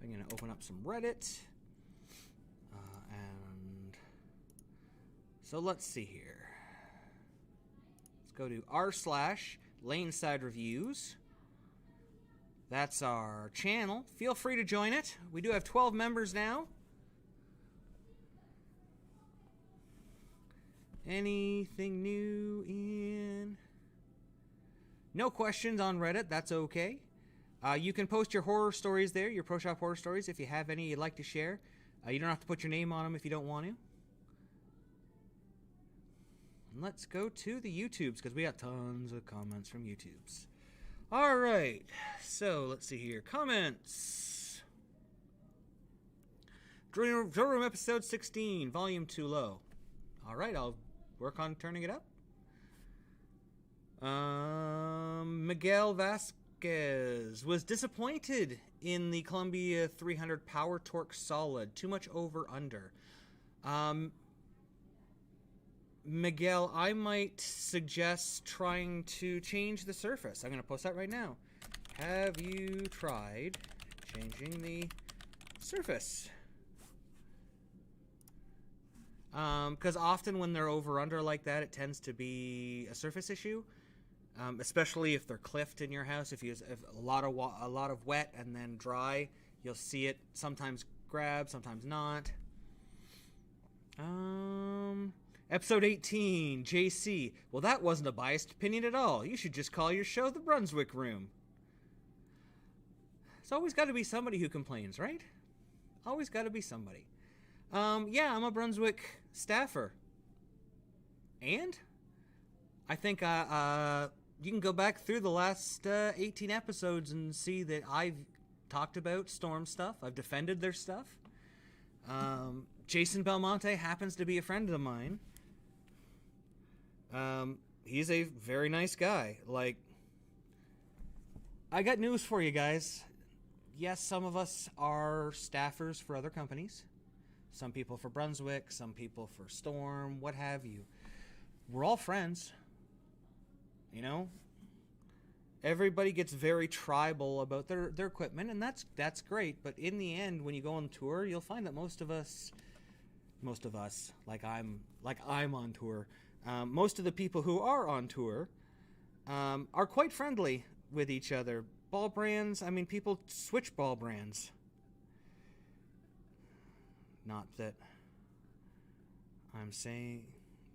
I'm going to open up some Reddit. And so let's see here. Let's go to r/Laneside Reviews. That's our channel. Feel free to join it. We do have 12 members now. Anything new in? No questions on Reddit. That's okay. You can post your horror stories there, your Pro Shop horror stories, if you have any you'd like to share. You don't have to put your name on them if you don't want to. And let's go to the YouTubes, because we got tons of comments from YouTubes. All right, so let's see here. Comments. Drill Room episode 16, volume too low. All right, I'll work on turning it up. Miguel Vasquez was disappointed in the Columbia 300 Power Torq Solid. Too much over-under. Miguel, I might suggest trying to change the surface. I'm going to post that right now. Have you tried changing the surface? Because often when they're over-under like that, it tends to be a surface issue. Especially if they're cliffed in your house. If a lot of wet and then dry, you'll see it sometimes grab, sometimes not. Episode 18, JC. Well, that wasn't a biased opinion at all. You should just call your show The Brunswick Room. It's always got to be somebody who complains, right? Always got to be somebody. Yeah, I'm a Brunswick staffer. And I think you can go back through the last 18 episodes and see that I've talked about Storm stuff. I've defended their stuff. Jason Belmonte happens to be a friend of mine. He's a very nice guy. Like, I got news for you guys. Yes, some of us are staffers for other companies. Some people for Brunswick, some people for Storm, what have you. We're all friends. You know, everybody gets very tribal about their equipment, and that's great. But in the end, when you go on tour, you'll find that most of us, like I'm on tour, most of the people who are on tour are quite friendly with each other. Ball brands, I mean, people switch ball brands. Not that I'm saying,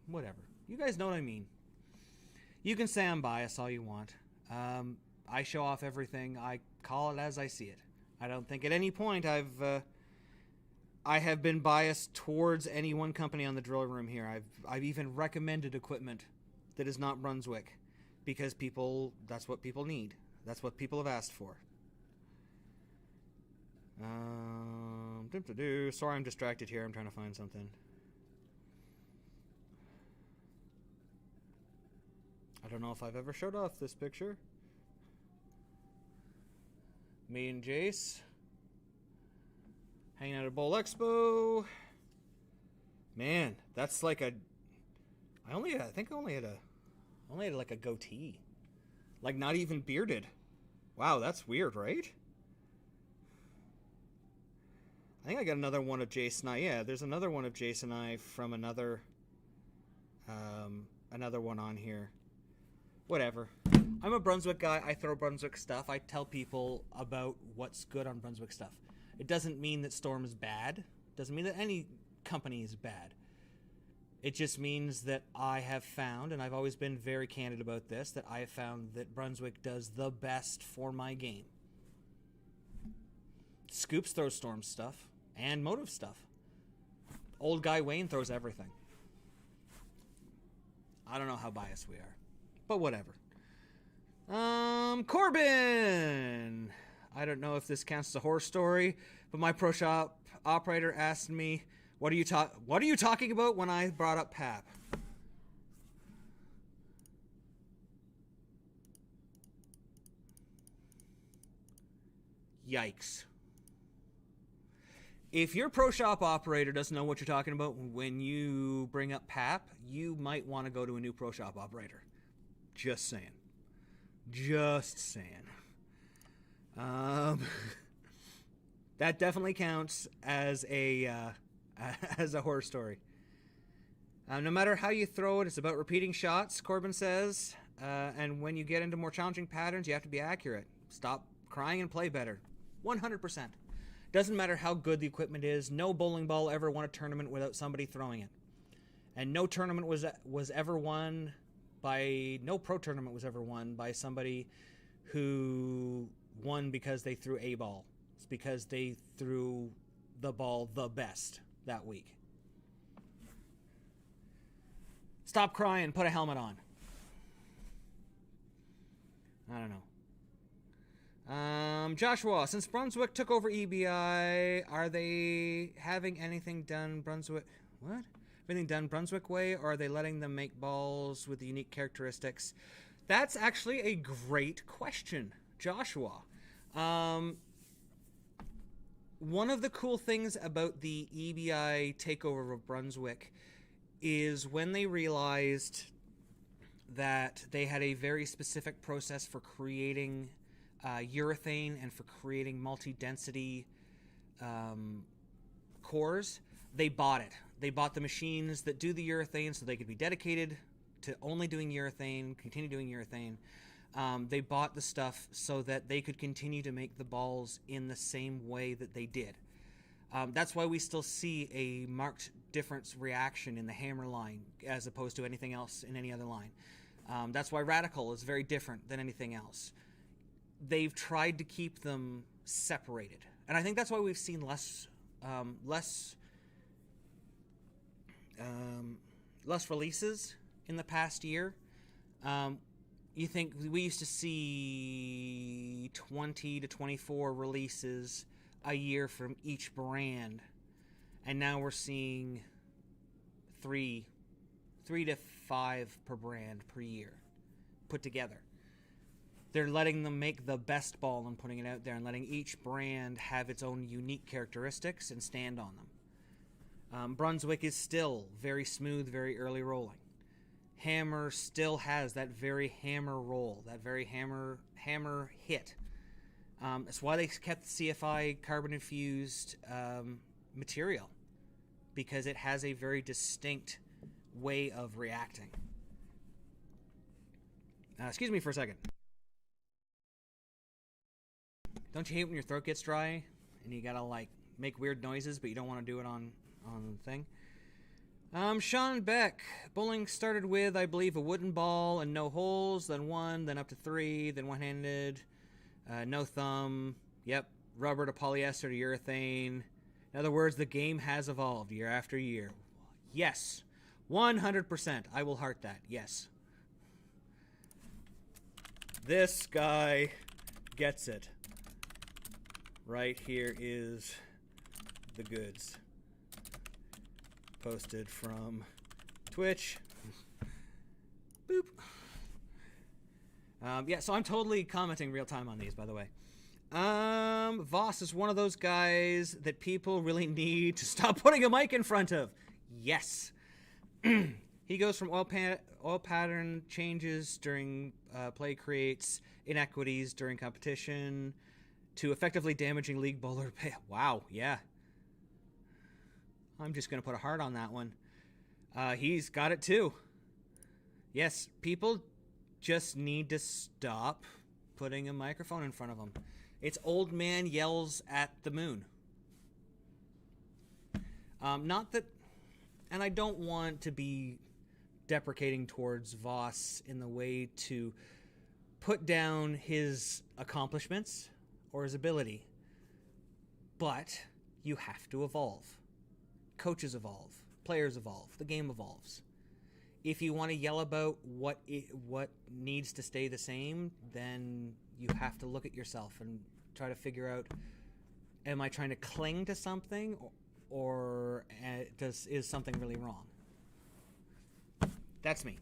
whatever. You guys know what I mean. You can say I'm biased all you want. I show off everything. I call it as I see it. I don't think at any point I have been biased towards any one company on the drill room here. I've even recommended equipment that is not Brunswick because that's what people need. That's what people have asked for. Sorry, I'm distracted here. I'm trying to find something. I don't know if I've ever showed off this picture. Me and Jace hanging out at Bowl Expo. Man, that's like I think I only had like a goatee. Like not even bearded. Wow, that's weird, right? I think I got another one of Jace and I. Yeah, there's another one of Jace and I from another one on here. Whatever. I'm a Brunswick guy. I throw Brunswick stuff. I tell people about what's good on Brunswick stuff. It doesn't mean that Storm is bad. It doesn't mean that any company is bad. It just means that I have found, and I've always been very candid about this, that I have found that Brunswick does the best for my game. Scoops throws Storm stuff and Motive stuff. Old guy Wayne throws everything. I don't know how biased we are, but whatever. Corbin! I don't know if this counts as a horror story, but my pro shop operator asked me, What are you talking about when I brought up PAP? Yikes. If your pro shop operator doesn't know what you're talking about when you bring up PAP, you might want to go to a new pro shop operator. Just saying. Just saying. That definitely counts as a horror story. No matter how you throw it, it's about repeating shots, Corbin says. And when you get into more challenging patterns, you have to be accurate. Stop crying and play better. 100%. Doesn't matter how good the equipment is. No bowling ball ever won a tournament without somebody throwing it. And no tournament was ever won by... No pro tournament was ever won by somebody who won because they threw a ball. It's because they threw the ball the best that week. Stop crying, put a helmet on. I don't know. Joshua, since Brunswick took over EBI, are they having anything done Brunswick... What? Everything done Brunswick way, or are they letting them make balls with the unique characteristics? That's actually a great question, Joshua. One of the cool things about the EBI takeover of Brunswick is when they realized that they had a very specific process for creating urethane and for creating multi-density cores, they bought it. They bought the machines that do the urethane so they could be dedicated to only doing urethane, continue doing urethane. They bought the stuff so that they could continue to make the balls in the same way that they did. That's why we still see a marked difference reaction in the hammer line as opposed to anything else in any other line. That's why Radical is very different than anything else. They've tried to keep them separated. And I think that's why we've seen less releases in the past year. You think we used to see 20 to 24 releases a year from each brand, and now we're seeing 3 to 5 per brand per year put together. They're letting them make the best ball and putting it out there and letting each brand have its own unique characteristics and stand on them. Brunswick is still very smooth, very early rolling. hammer still has that very hammer roll, that very hammer hit. That's why they kept the CFI carbon-infused material, because it has a very distinct way of reacting. Excuse me for a second. Don't you hate when your throat gets dry and you gotta like make weird noises, but you don't want to do it on the thing? Sean Beck, bowling started with, I believe, a wooden ball and no holes, then one, then up to three, then one-handed, no thumb, yep, rubber to polyester to urethane. In other words, the game has evolved year after year. Yes, 100%. I will heart that, yes. This guy gets it. Right here is the goods. Posted from Twitch. Boop. Yeah, so I'm totally commenting real time on these, by the way. Voss is one of those guys that people really need to stop putting a mic in front of. Yes. He goes from oil pattern changes during play creates inequities during competition to effectively damaging league bowler pay. Wow, yeah. I'm just going to put a heart on that one. He's got it too. Yes, people just need to stop putting a microphone in front of them. It's old man yells at the moon. Not that, and I don't want to be deprecating towards Voss in the way to put down his accomplishments or his ability, but you have to evolve. Coaches evolve, players evolve, the game evolves. If you want to yell about what needs to stay the same, then you have to look at yourself and try to figure out, am I trying to cling to something, or is something really wrong? That's me.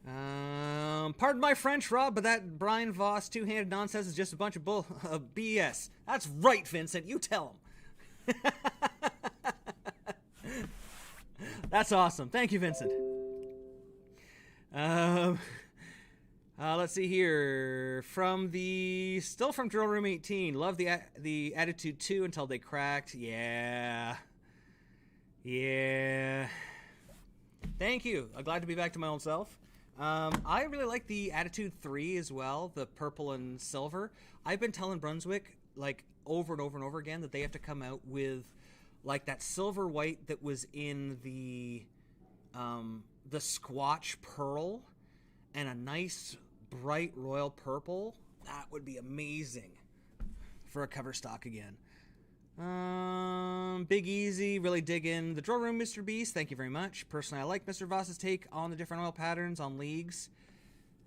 Pardon my French, Rob, but that Brian Voss two-handed nonsense is just a bunch of BS. That's right, Vincent. You tell him. That's awesome. Thank you, Vincent. Let's see here. Still from Drill Room 18. Love the Attitude 2 until they cracked. Yeah. Thank you. I'm glad to be back to my old self. I really like the Attitude 3 as well, the purple and silver. I've been telling Brunswick, like, over and over and over again that they have to come out with, like, that silver white that was in the Squatch Pearl and a nice bright royal purple. That would be amazing for a cover stock again. Big Easy, really dig in the Drill Room, Mr. Beast. Thank you very much. Personally, I like Mr. Voss's take on the different oil patterns on leagues.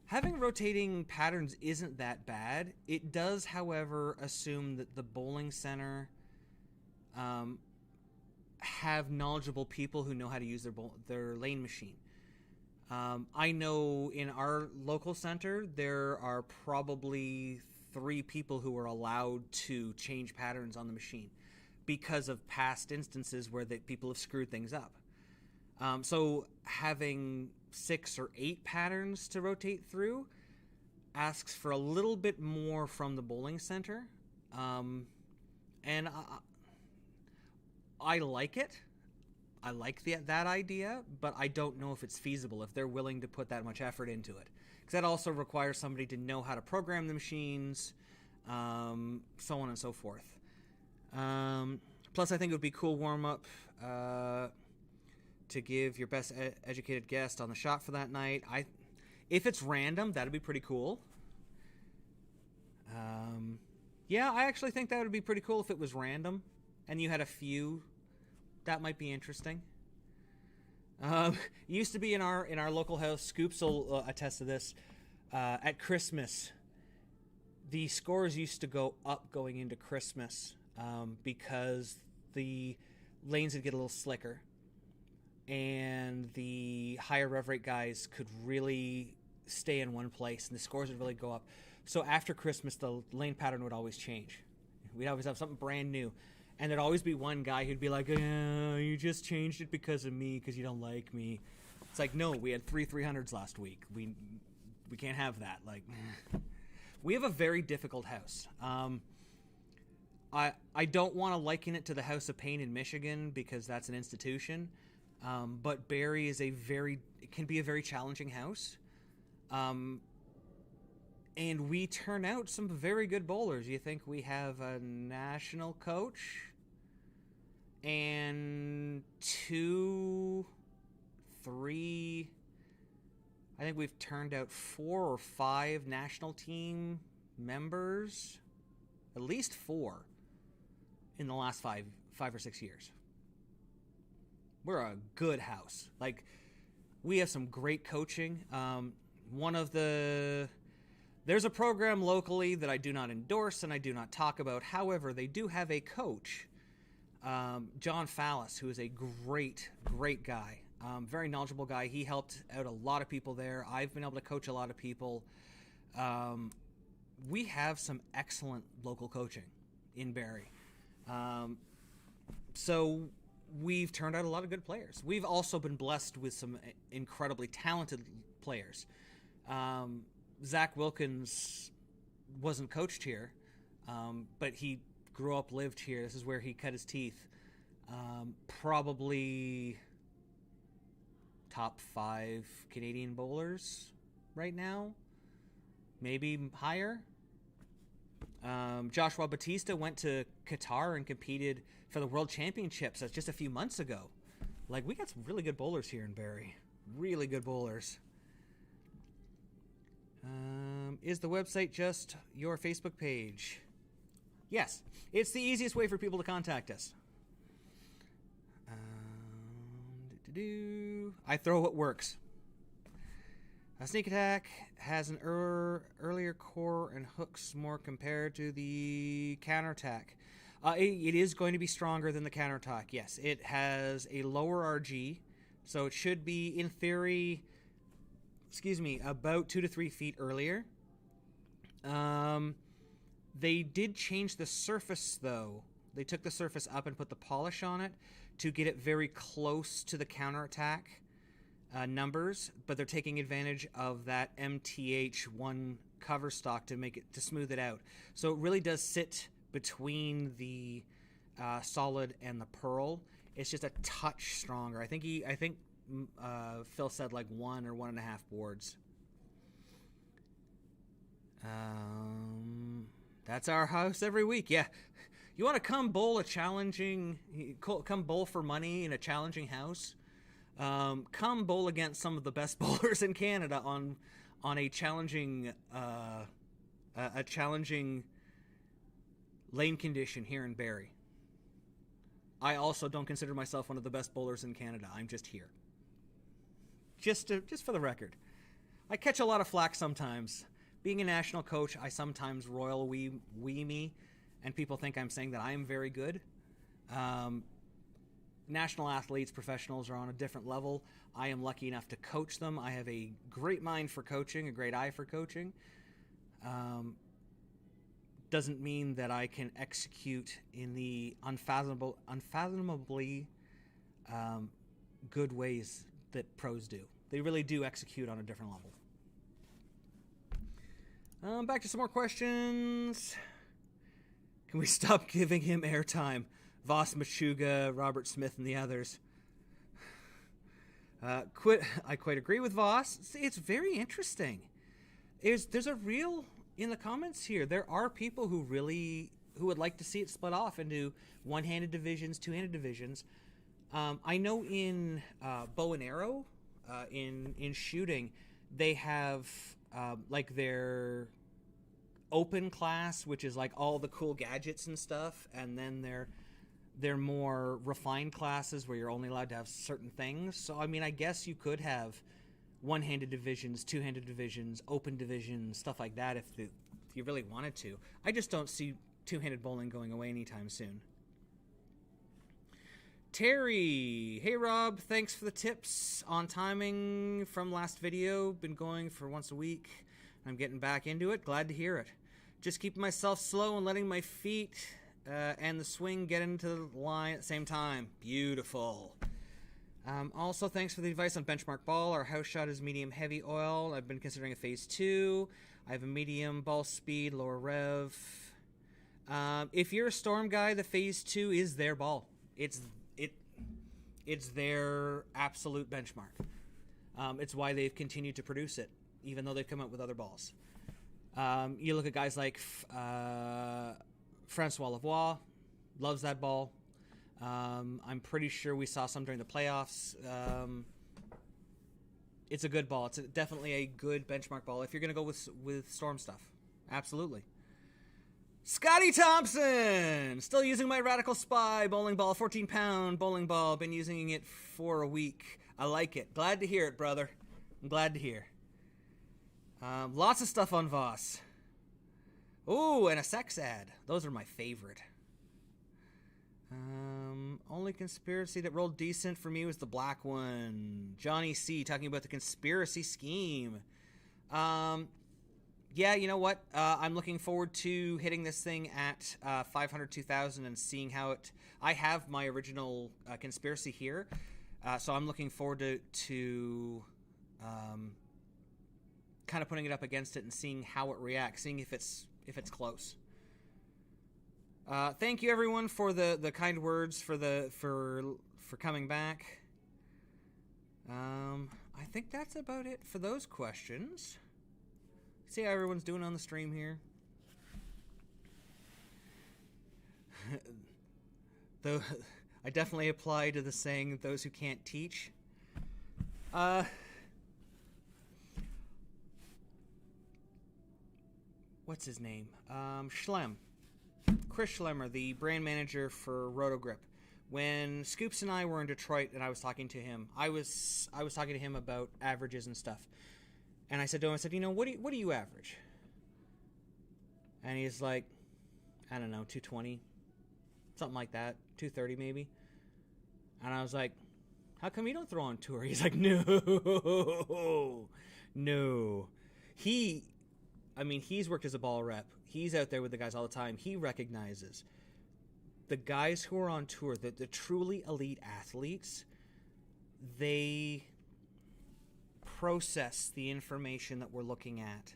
Having rotating patterns isn't that bad. It does, however, assume that the bowling center have knowledgeable people who know how to use their lane machine. I know in our local center, there are probably 3 people who are allowed to change patterns on the machine because of past instances where people have screwed things up. So having 6 or 8 patterns to rotate through asks for a little bit more from the bowling center. And I like it. I like that idea, but I don't know if it's feasible, if they're willing to put that much effort into it. Because that also requires somebody to know how to program the machines, so on and so forth. Plus, I think it would be a cool warm-up to give your best educated guest on the shot for that night. If it's random, that'd be pretty cool. Yeah, I actually think that would be pretty cool if it was random and you had a few. That might be interesting. Used to be in our local house. Scoops will attest to this. At Christmas, the scores used to go up going into Christmas because the lanes would get a little slicker, and the higher rev rate guys could really stay in one place, and the scores would really go up. So after Christmas, the lane pattern would always change. We'd always have something brand new. And there'd always be one guy who'd be like, you just changed it because of me, because you don't like me. It's like, no, we had 300s last week. We can't have that. Like, we have a very difficult house. I don't want to liken it to the House of Pain in Michigan because that's an institution. But Barrie is it can be a very challenging house. And we turn out some very good bowlers. You think we have a national coach and 2, 3, I think we've turned out 4 or 5 national team members, at least 4 in the last 5 or 6 years. We're a good house. Like, we have some great coaching. There's a program locally that I do not endorse and I do not talk about. However, they do have a coach, John Fallis, who is a great guy. Very knowledgeable guy. He helped out a lot of people there. I've been able to coach a lot of people. We have some excellent local coaching in Barrie. So we've turned out a lot of good players. We've also been blessed with some incredibly talented players. Zach Wilkins wasn't coached here, but he grew up, lived here. This is where he cut his teeth. Probably top 5 Canadian bowlers right now, maybe higher. Joshua Batista went to Qatar and competed for the World Championships just a few months ago. Like, we got some really good bowlers here in Barrie. Really good bowlers. Is the website just your Facebook page? Yes. It's the easiest way for people to contact us. I throw what works. A sneak attack has an earlier core and hooks more compared to the counterattack. It is going to be stronger than the counterattack, yes. It has a lower RG, so it should be, in theory, about 2 to 3 feet earlier. They did change the surface, though. They took the surface up and put the polish on it to get it very close to the counterattack numbers, but they're taking advantage of that MTH1 cover stock to smooth it out. So it really does sit between the solid and the pearl. It's just a touch stronger. I think Phil said like 1 or 1.5 boards. That's our house every week. Yeah. You want to come bowl for money in a challenging house? Come bowl against some of the best bowlers in Canada on a challenging lane condition here in Barrie. I also don't consider myself one of the best bowlers in Canada. I'm just here. Just for the record. I catch a lot of flack sometimes. Being a national coach, I sometimes royal wee me, and people think I'm saying that I am very good. National athletes, professionals are on a different level. I am lucky enough to coach them. I have a great mind for coaching, a great eye for coaching. Doesn't mean that I can execute in the unfathomably good ways that pros do. They really do execute on a different level. Back to some more questions. Can we stop giving him airtime? Voss, Machuga, Robert Smith, and the others. I quite agree with Voss. It's very interesting. There's a real, in the comments here, there are people who would like to see it split off into one-handed divisions, two-handed divisions. I know in bow and arrow, in shooting, they have like their open class, which is like all the cool gadgets and stuff, and then they're more refined classes where you're only allowed to have certain things. So I mean, I guess you could have one-handed divisions, two-handed divisions, open divisions, stuff like that if you really wanted to. I just don't see two-handed bowling going away anytime soon. Terry, hey Rob, thanks for the tips on timing from last video. Been going for once a week. I'm getting back into it. Glad to hear it. Just keeping myself slow and letting my feet and the swing get into the line at the same time. Beautiful. Also, thanks for the advice on benchmark ball. Our house shot is medium heavy oil. I've been considering a phase 2. I have a medium ball speed, lower rev. If you're a storm guy, the phase 2 is their ball. It's their absolute benchmark. It's why they've continued to produce it, even though they've come out with other balls. You look at guys like Francois Lavoie, loves that ball. I'm pretty sure we saw some during the playoffs. It's a good ball. It's definitely a good benchmark ball if you're going to go with storm stuff. Absolutely. Scotty Thompson! Still using my Radical Spy bowling ball, 14-pound bowling ball. Been using it for a week. I like it. Glad to hear it, brother. I'm glad to hear. Lots of stuff on Voss. Ooh, and a sex ad. Those are my favorite. Only conspiracy that rolled decent for me was the black one. Johnny C. talking about the conspiracy scheme. Yeah, you know what? I'm looking forward to hitting this thing at 500,000 and seeing how it... I have my original conspiracy here, so I'm looking forward to kind of putting it up against it and seeing how it reacts, seeing if it's close. Thank you everyone for the kind words for coming back. I think that's about it for those questions. See how everyone's doing on the stream here. Though I definitely apply to the saying those who can't teach. What's his name? Schlemm. Chris Schlemmer, the brand manager for Rotogrip. When Scoops and I were in Detroit and I was talking to him, I was talking to him about averages and stuff. And I said to him, you know, what do you average? And he's like, I don't know, 220, something like that, 230 maybe. And I was like, how come you don't throw on tour? He's like, no. He's worked as a ball rep. He's out there with the guys all the time. He recognizes the guys who are on tour, the truly elite athletes, they process the information that we're looking at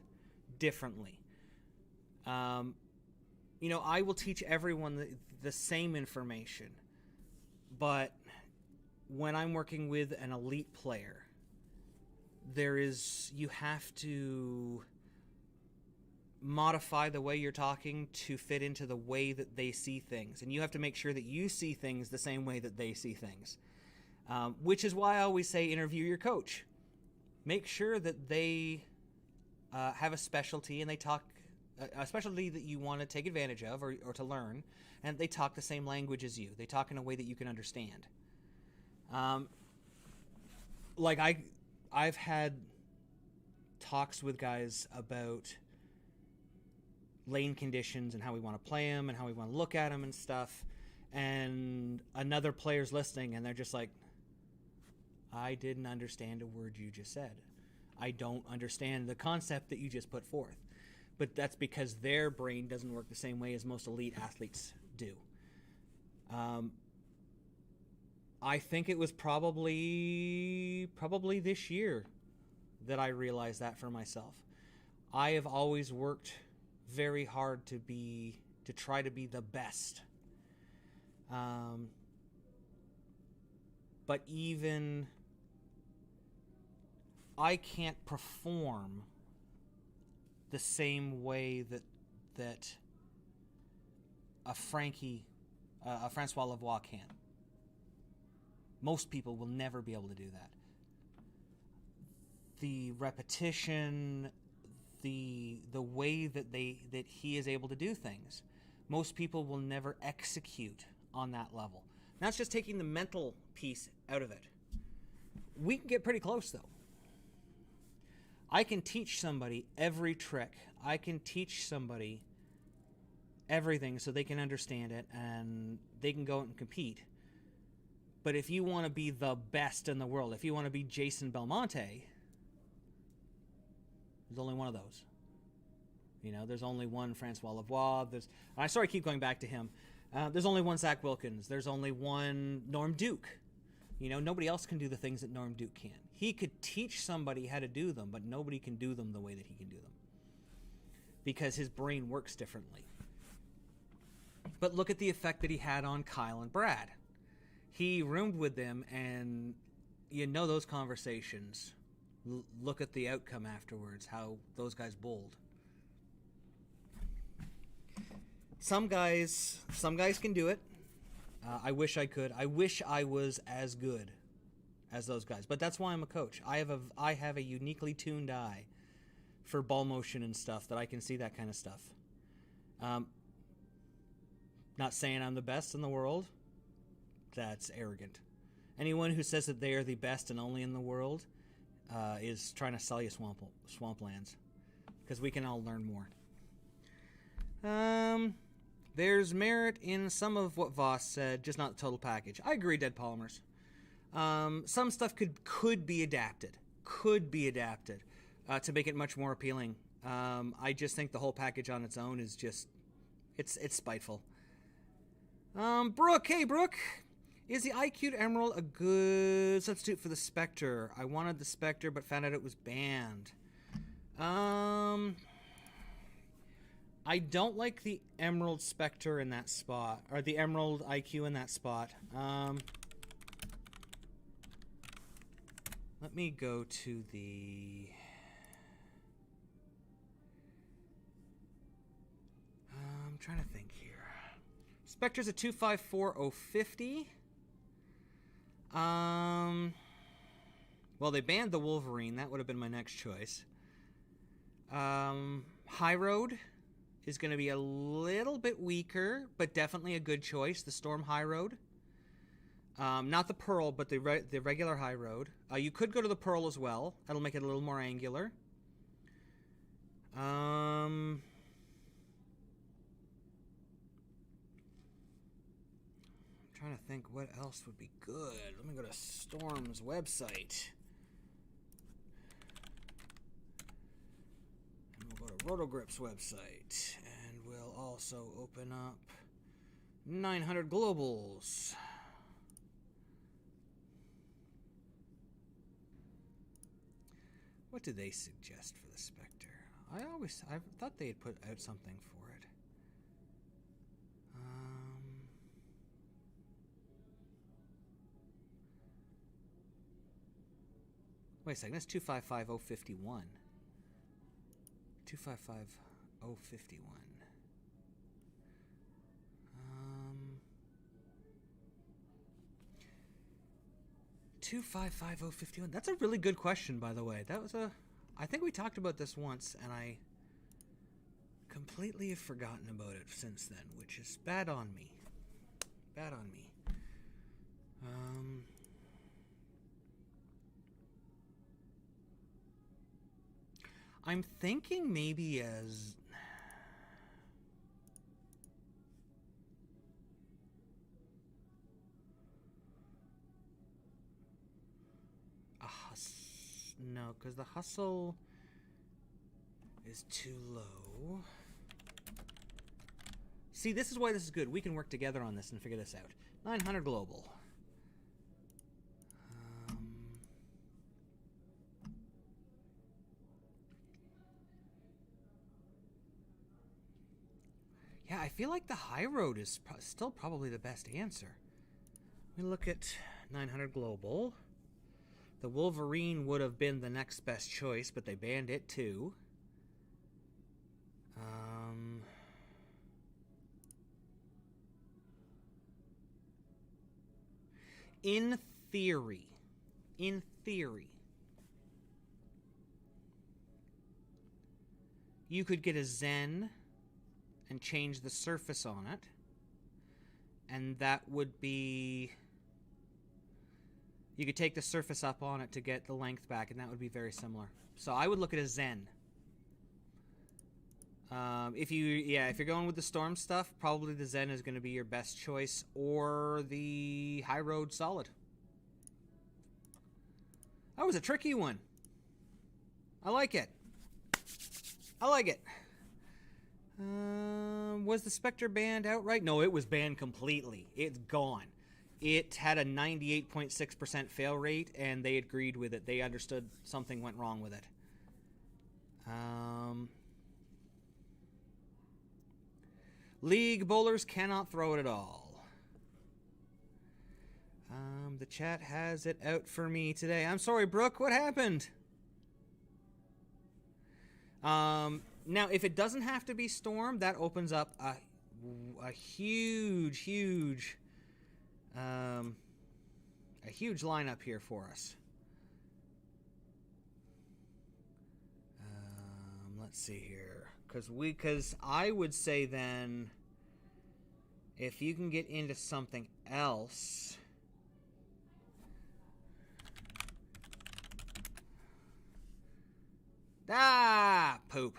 differently. You know, I will teach everyone the same information, but when I'm working with an elite player, you have to modify the way you're talking to fit into the way that they see things, and you have to make sure that you see things the same way that they see things, which is why I always say interview your coach. Make sure that they have a specialty and they talk a specialty that you want to take advantage of or to learn, and they talk the same language as you. They talk in a way that you can understand. Like I've had talks with guys about lane conditions and how we want to play them and how we want to look at them and stuff, and another player's listening and they're just like, I didn't understand a word you just said. I don't understand the concept that you just put forth. But that's because their brain doesn't work the same way as most elite athletes do. I think it was probably this year that I realized that for myself. I have always worked very hard to try to be the best. But even I can't perform the same way that a Francois Lavoie can. Most people will never be able to do that. The repetition, the way that he is able to do things, most people will never execute on that level. That's just taking the mental piece out of it. We can get pretty close, though. I can teach somebody every trick. I can teach somebody everything so they can understand it and they can go out and compete. But if you want to be the best in the world, if you want to be Jason Belmonte, there's only one of those. You know, there's only one Francois Lavoie. I keep going back to him. There's only one Zach Wilkins. There's only one Norm Duke. You know, nobody else can do the things that Norm Duke can. He could teach somebody how to do them, but nobody can do them the way that he can do them. Because his brain works differently. But look at the effect that he had on Kyle and Brad. He roomed with them, and you know those conversations. Look at the outcome afterwards, how those guys bowled. Some guys can do it. I wish I could. I wish I was as good as those guys. But that's why I'm a coach. I have a uniquely tuned eye for ball motion and stuff that I can see that kind of stuff. Not saying I'm the best in the world. That's arrogant. Anyone who says that they are the best and only in the world is trying to sell you swamplands. Because we can all learn more. There's merit in some of what Voss said, just not the total package. I agree, Dead Polymers. Some stuff could be adapted. To make it much more appealing. I just think the whole package on its own is just... It's spiteful. Brooke, hey Brooke! Is the IQ'd Emerald a good substitute for the Spectre? I wanted the Spectre, but found out it was banned. I don't like the Emerald Spectre in that spot, or the Emerald IQ in that spot. Let me go to the... I'm trying to think here. Spectre's a 254050. Well, they banned the Wolverine. That would have been my next choice. High Road is going to be a little bit weaker, but definitely a good choice. The Storm High Road. Not the Pearl, but the regular High Road. You could go to the Pearl as well. That'll make it a little more angular. I'm trying to think what else would be good. Let me go to Storm's website. And we'll go to Rotogrip's website. And we'll also open up 900 Globals. What did they suggest for the Spectre? I thought they had put out something for it. Wait a second, that's 255051. 255051. 255051. That's a really good question, by the way. I think we talked about this once, and I completely have forgotten about it since then, which is bad on me. Bad on me. I'm thinking maybe as... No, because the hustle is too low. See, this is why this is good. We can work together on this and figure this out. 900 global. Yeah, I feel like the high road is still probably the best answer. We look at 900 global. The Wolverine would have been the next best choice, but they banned it too. In theory, you could get a Zen and change the surface on it, and that would be... You could take the surface up on it to get the length back, and that would be very similar. So I would look at a Zen. If you're going with the Storm stuff, probably the Zen is going to be your best choice, or the High Road Solid. That was a tricky one. I like it. Was the Spectre banned outright? No, it was banned completely. It's gone. it had a 98.6% fail rate, and they agreed with it. They understood something went wrong with it. League bowlers cannot throw it at all. The chat has it out for me today. I'm sorry, Brooke. What happened? Now, if it doesn't have to be Storm, that opens up a huge lineup here for us. Let's see here, because I would say then, if you can get into something else. Ah, poop.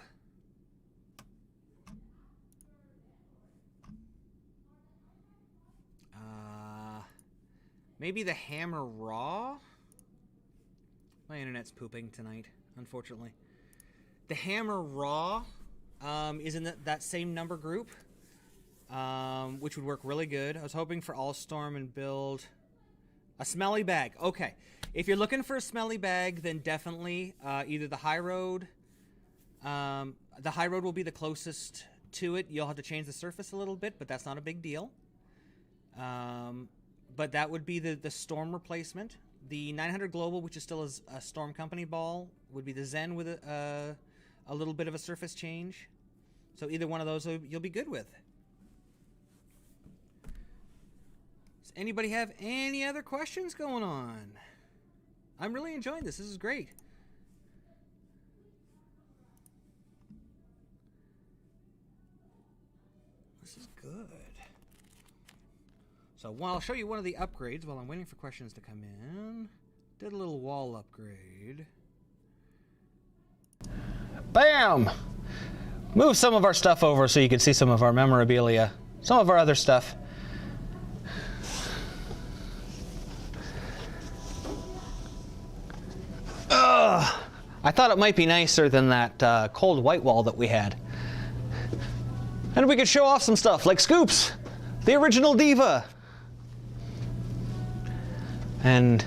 Maybe the Hammer Raw? My internet's pooping tonight, unfortunately. The Hammer Raw is in that same number group, which would work really good. I was hoping for All Storm and build a smelly bag. Okay. If you're looking for a smelly bag, then definitely either the High Road. The High Road will be the closest to it. You'll have to change the surface a little bit, but that's not a big deal. But that would be the Storm replacement. The 900 Global, which is still a Storm Company ball, would be the Zen with a little bit of a surface change. So either one of those you'll be good with. Does anybody have any other questions going on? I'm really enjoying this. This is great. This is good. So I'll show you one of the upgrades while I'm waiting for questions to come in. Did a little wall upgrade. Bam! Move some of our stuff over so you can see some of our memorabilia. Some of our other stuff. I thought it might be nicer than that cold white wall that we had. And we could show off some stuff like Scoops, the original Diva. And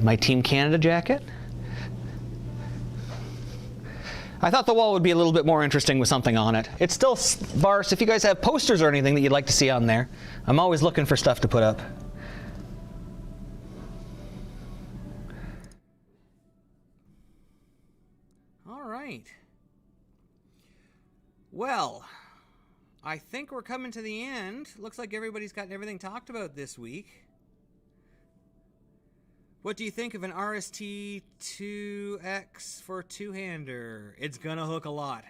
my Team Canada jacket. I thought the wall would be a little bit more interesting with something on it. It's still sparse. If you guys have posters or anything that you'd like to see on there, I'm always looking for stuff to put up. All right. Well, I think we're coming to the end. Looks like everybody's gotten everything talked about this week. What do you think of an RST-2X for a two-hander? It's going to hook a lot.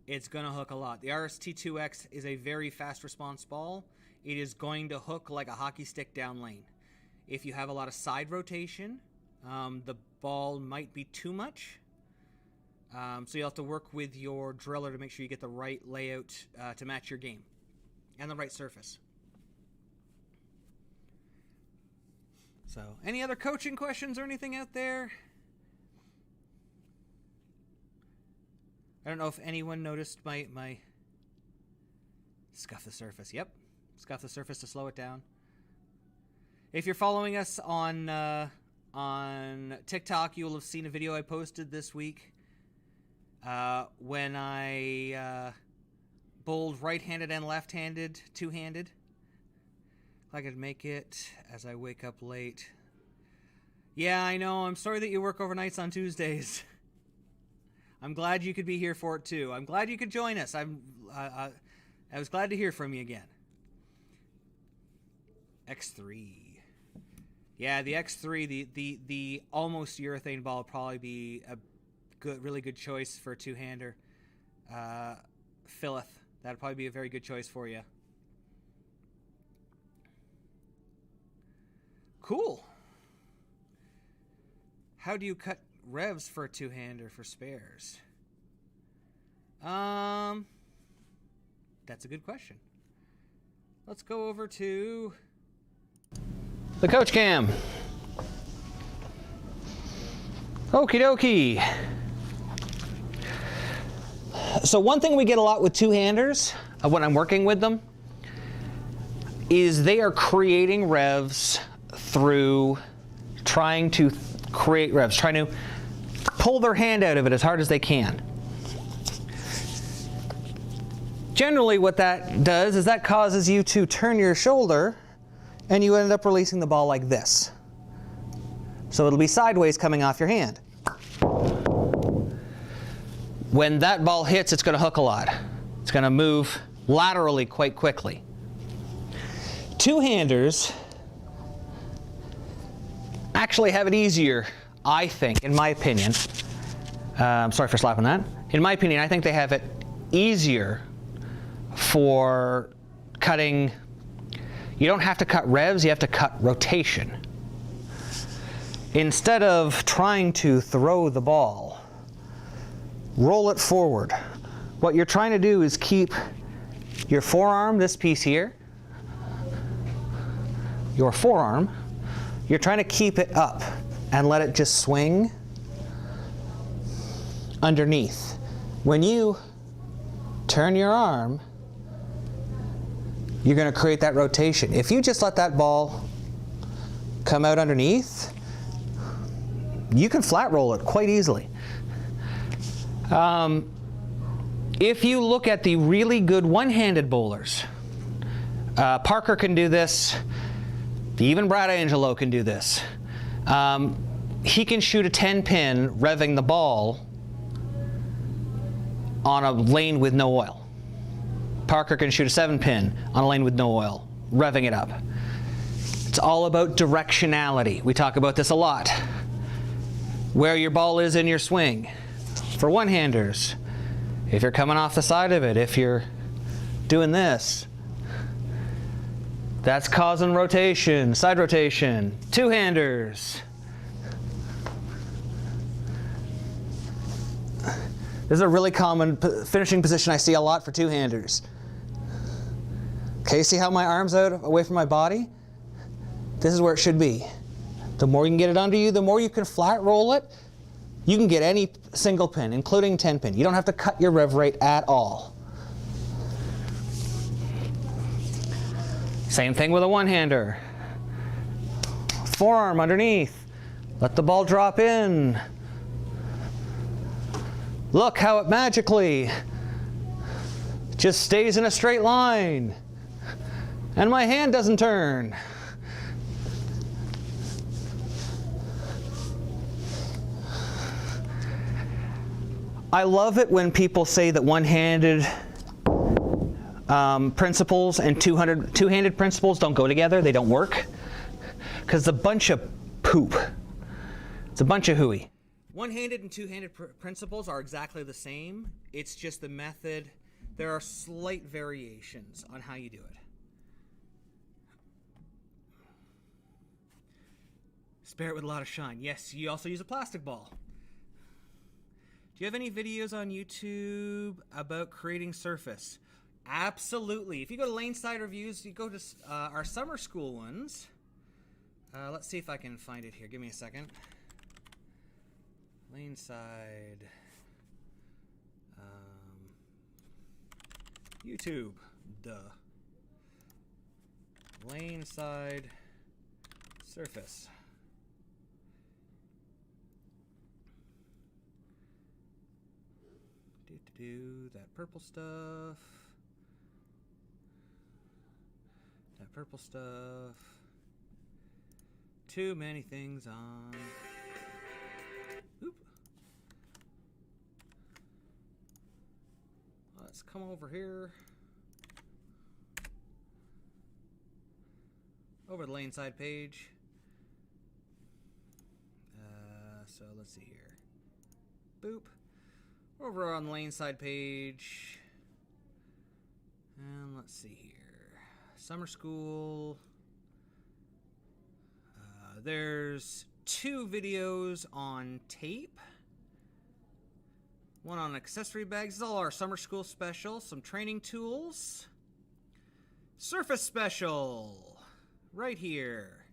It's going to hook a lot. The RST-2X is a very fast response ball. It is going to hook like a hockey stick down lane. If you have a lot of side rotation, the ball might be too much. So you'll have to work with your driller to make sure you get the right layout to match your game and the right surface. So, any other coaching questions or anything out there? I don't know if anyone noticed my scuff the surface. Yep, scuff the surface to slow it down. If you're following us on TikTok, you will have seen a video I posted this week when I bowled right-handed and left-handed, two-handed. I could make it as I wake up late. Yeah, I know. I'm sorry that you work overnights on Tuesdays. I'm glad you could be here for it too. I'm glad you could join us. I was glad to hear from you again. X3. Yeah, the X3, the almost urethane ball would probably be a really good choice for a two-hander. Philith, that'd probably be a very good choice for you. Cool. How do you cut revs for a two-hander for spares? That's a good question. Let's go over to the coach cam. Okie dokie. So one thing we get a lot with two-handers when I'm working with them is they are creating revs through trying to create revs, trying to pull their hand out of it as hard as they can. Generally what that does is that causes you to turn your shoulder and you end up releasing the ball like this. So it'll be sideways coming off your hand. When that ball hits, it's going to hook a lot. It's going to move laterally quite quickly. Two-handers actually have it easier, I think, in my opinion. I'm sorry for slapping that. In my opinion, I think they have it easier for cutting. You don't have to cut revs, you have to cut rotation. Instead of trying to throw the ball, roll it forward. What you're trying to do is keep your forearm, this piece here, your forearm, you're trying to keep it up and let it just swing underneath. When you turn your arm, you're going to create that rotation. If you just let that ball come out underneath, you can flat roll it quite easily. If you look at the really good one-handed bowlers, Parker can do this, even Brad Angelo can do this. He can shoot a 10-pin revving the ball on a lane with no oil. Parker can shoot a 7-pin on a lane with no oil, revving it up. It's all about directionality. We talk about this a lot. Where your ball is in your swing. For one-handers, if you're coming off the side of it, if you're doing this, that's causing rotation, side rotation. Two-handers. This is a really common finishing position I see a lot for two-handers. Okay, see how my arm's out away from my body? This is where it should be. The more you can get it under you, the more you can flat roll it. You can get any single pin, including 10-pin. You don't have to cut your rev rate at all. Same thing with a one-hander. Forearm underneath. Let the ball drop in. Look how it magically just stays in a straight line. And my hand doesn't turn. I love it when people say that one-handed principles and two-handed principles don't go together. They don't work. Because it's a bunch of poop. It's a bunch of hooey. One-handed and two-handed principles are exactly the same. It's just the method. There are slight variations on how you do it. Spare it with a lot of shine. Yes, you also use a plastic ball. Do you have any videos on YouTube about creating surface? Absolutely. If you go to Laneside Reviews, you go to our summer school ones. Let's see if I can find it here. Give me a second. Laneside. YouTube. Duh. Laneside surface. Do that purple stuff. That purple stuff. Too many things on. Oop. Let's come over here. Over the Laneside page. So let's see here. Boop. Over on the Laneside page. And let's see here. Summer school. There's 2 videos on tape. One on accessory bags. This is all our summer school special. Some training tools. Surface special. Right here.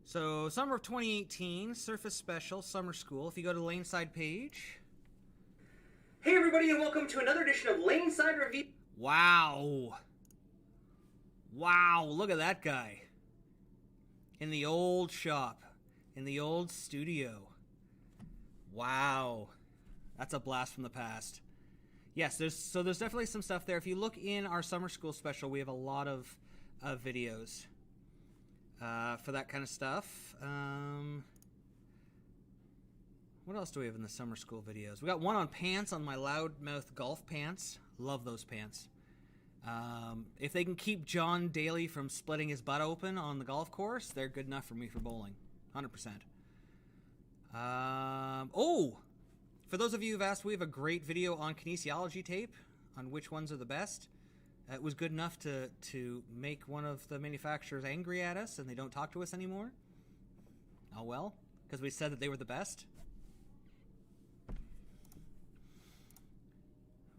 So, summer of 2018, Surface Special, Summer School. If you go to the Laneside page. Hey everybody, and welcome to another edition of Laneside Review. Wow. Wow, look at that guy. In the old shop. In the old studio. Wow. That's a blast from the past. Yes, there's definitely some stuff there. If you look in our summer school special, we have a lot of videos for that kind of stuff. What else do we have in the summer school videos? We got one on pants, on my loudmouth golf pants. Love those pants. If they can keep John Daly from splitting his butt open on the golf course, they're good enough for me for bowling. 100%. For those of you who've asked, we have a great video on kinesiology tape on which ones are the best. It was good enough to make one of the manufacturers angry at us and they don't talk to us anymore. Oh well, because we said that they were the best.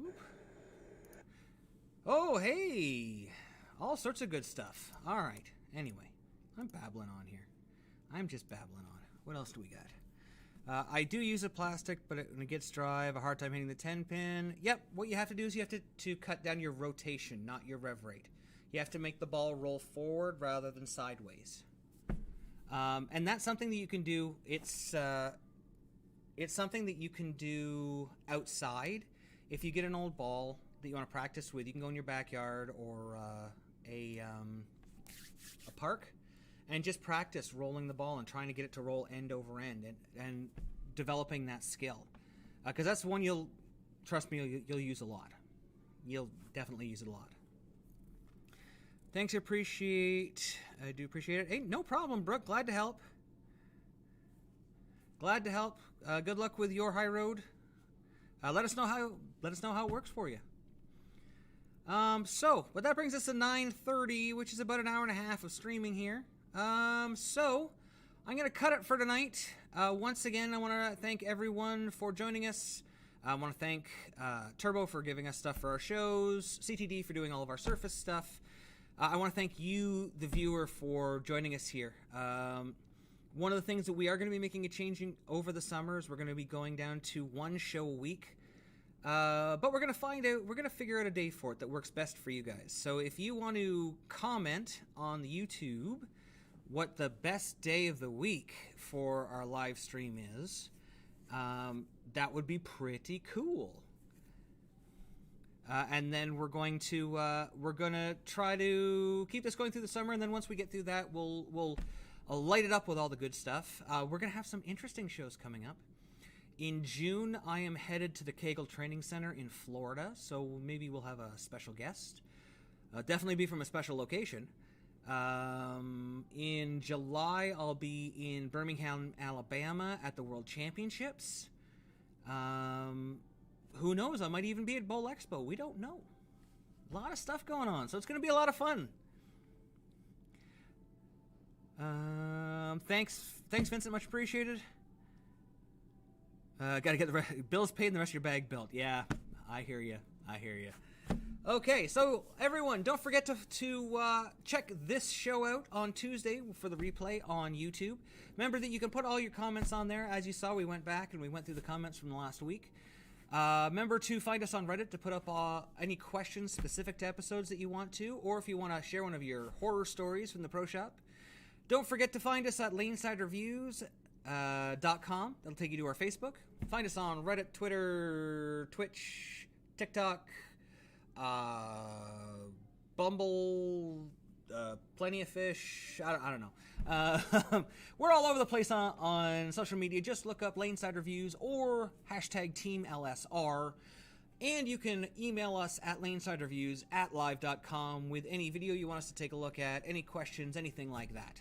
Oop. Oh, hey! All sorts of good stuff. All right. Anyway, I'm babbling on here. I'm just babbling on. What else do we got? I do use a plastic, but when it gets dry, I have a hard time hitting the 10-pin. Yep, what you have to do is you have to cut down your rotation, not your rev rate. You have to make the ball roll forward rather than sideways. And that's something that you can do. It's something that you can do outside. If you get an old ball that you want to practice with, you can go in your backyard or a park and just practice rolling the ball and trying to get it to roll end over end and developing that skill. Because that's one trust me, you'll use a lot. You'll definitely use it a lot. Thanks, I do appreciate it. Hey, no problem, Brooke. Glad to help. Glad to help. Good luck with your high road. Let us know how it works for you. But that brings us to 9:30, which is about an hour and a half of streaming here. So I'm going to cut it for tonight. Once again, I want to thank everyone for joining us. I want to thank Turbo for giving us stuff for our shows, CTD for doing all of our Surface stuff. I want to thank you, the viewer, for joining us here. One of the things that we are going to be making a change over the summer is we're going to be going down to one show a week. But we're going to figure out a day for it that works best for you guys. So if you want to comment on the YouTube what the best day of the week for our live stream is, that would be pretty cool. And then we're going to try to keep this going through the summer, and then once we get through that, we'll light it up with all the good stuff. We're going to have some interesting shows coming up. In June, I am headed to the Kegel Training Center in Florida, so maybe we'll have a special guest. Definitely be from a special location. In July, I'll be in Birmingham, Alabama at the World Championships. Who knows? I might even be at Bowl Expo. We don't know. A lot of stuff going on, so it's going to be a lot of fun. Thanks, Vincent. Much appreciated. Got to get the bills paid and the rest of your bag built. Yeah, I hear you. Okay, so everyone, don't forget to check this show out on Tuesday for the replay on YouTube. Remember that you can put all your comments on there. As you saw, we went back and we went through the comments from the last week. Remember to find us on Reddit to put up any questions specific to episodes that you want to, or if you want to share one of your horror stories from the Pro Shop. Don't forget to find us at lanesidereviews.com. That'll take you to our Facebook. Find us on Reddit, Twitter, Twitch, TikTok, Bumble, Plenty of Fish. I don't know. We're all over the place on social media. Just look up Laneside Reviews or hashtag TEAMLSR. And you can email us at lanesidereviews@live.com with any video you want us to take a look at, any questions, anything like that.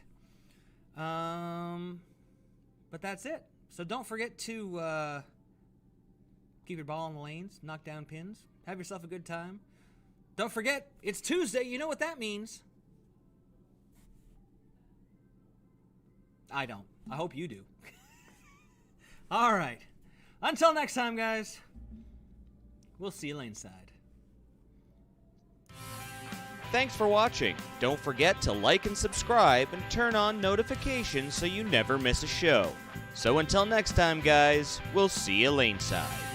But that's it. So don't forget to keep your ball on the lanes, knock down pins, have yourself a good time. Don't forget, it's Tuesday. You know what that means. I don't. I hope you do. All right. Until next time, guys. We'll see you laneside.
Thanks for watching. Don't forget to like and subscribe and turn on notifications so you never miss a show. So until next time, guys, we'll see you laneside.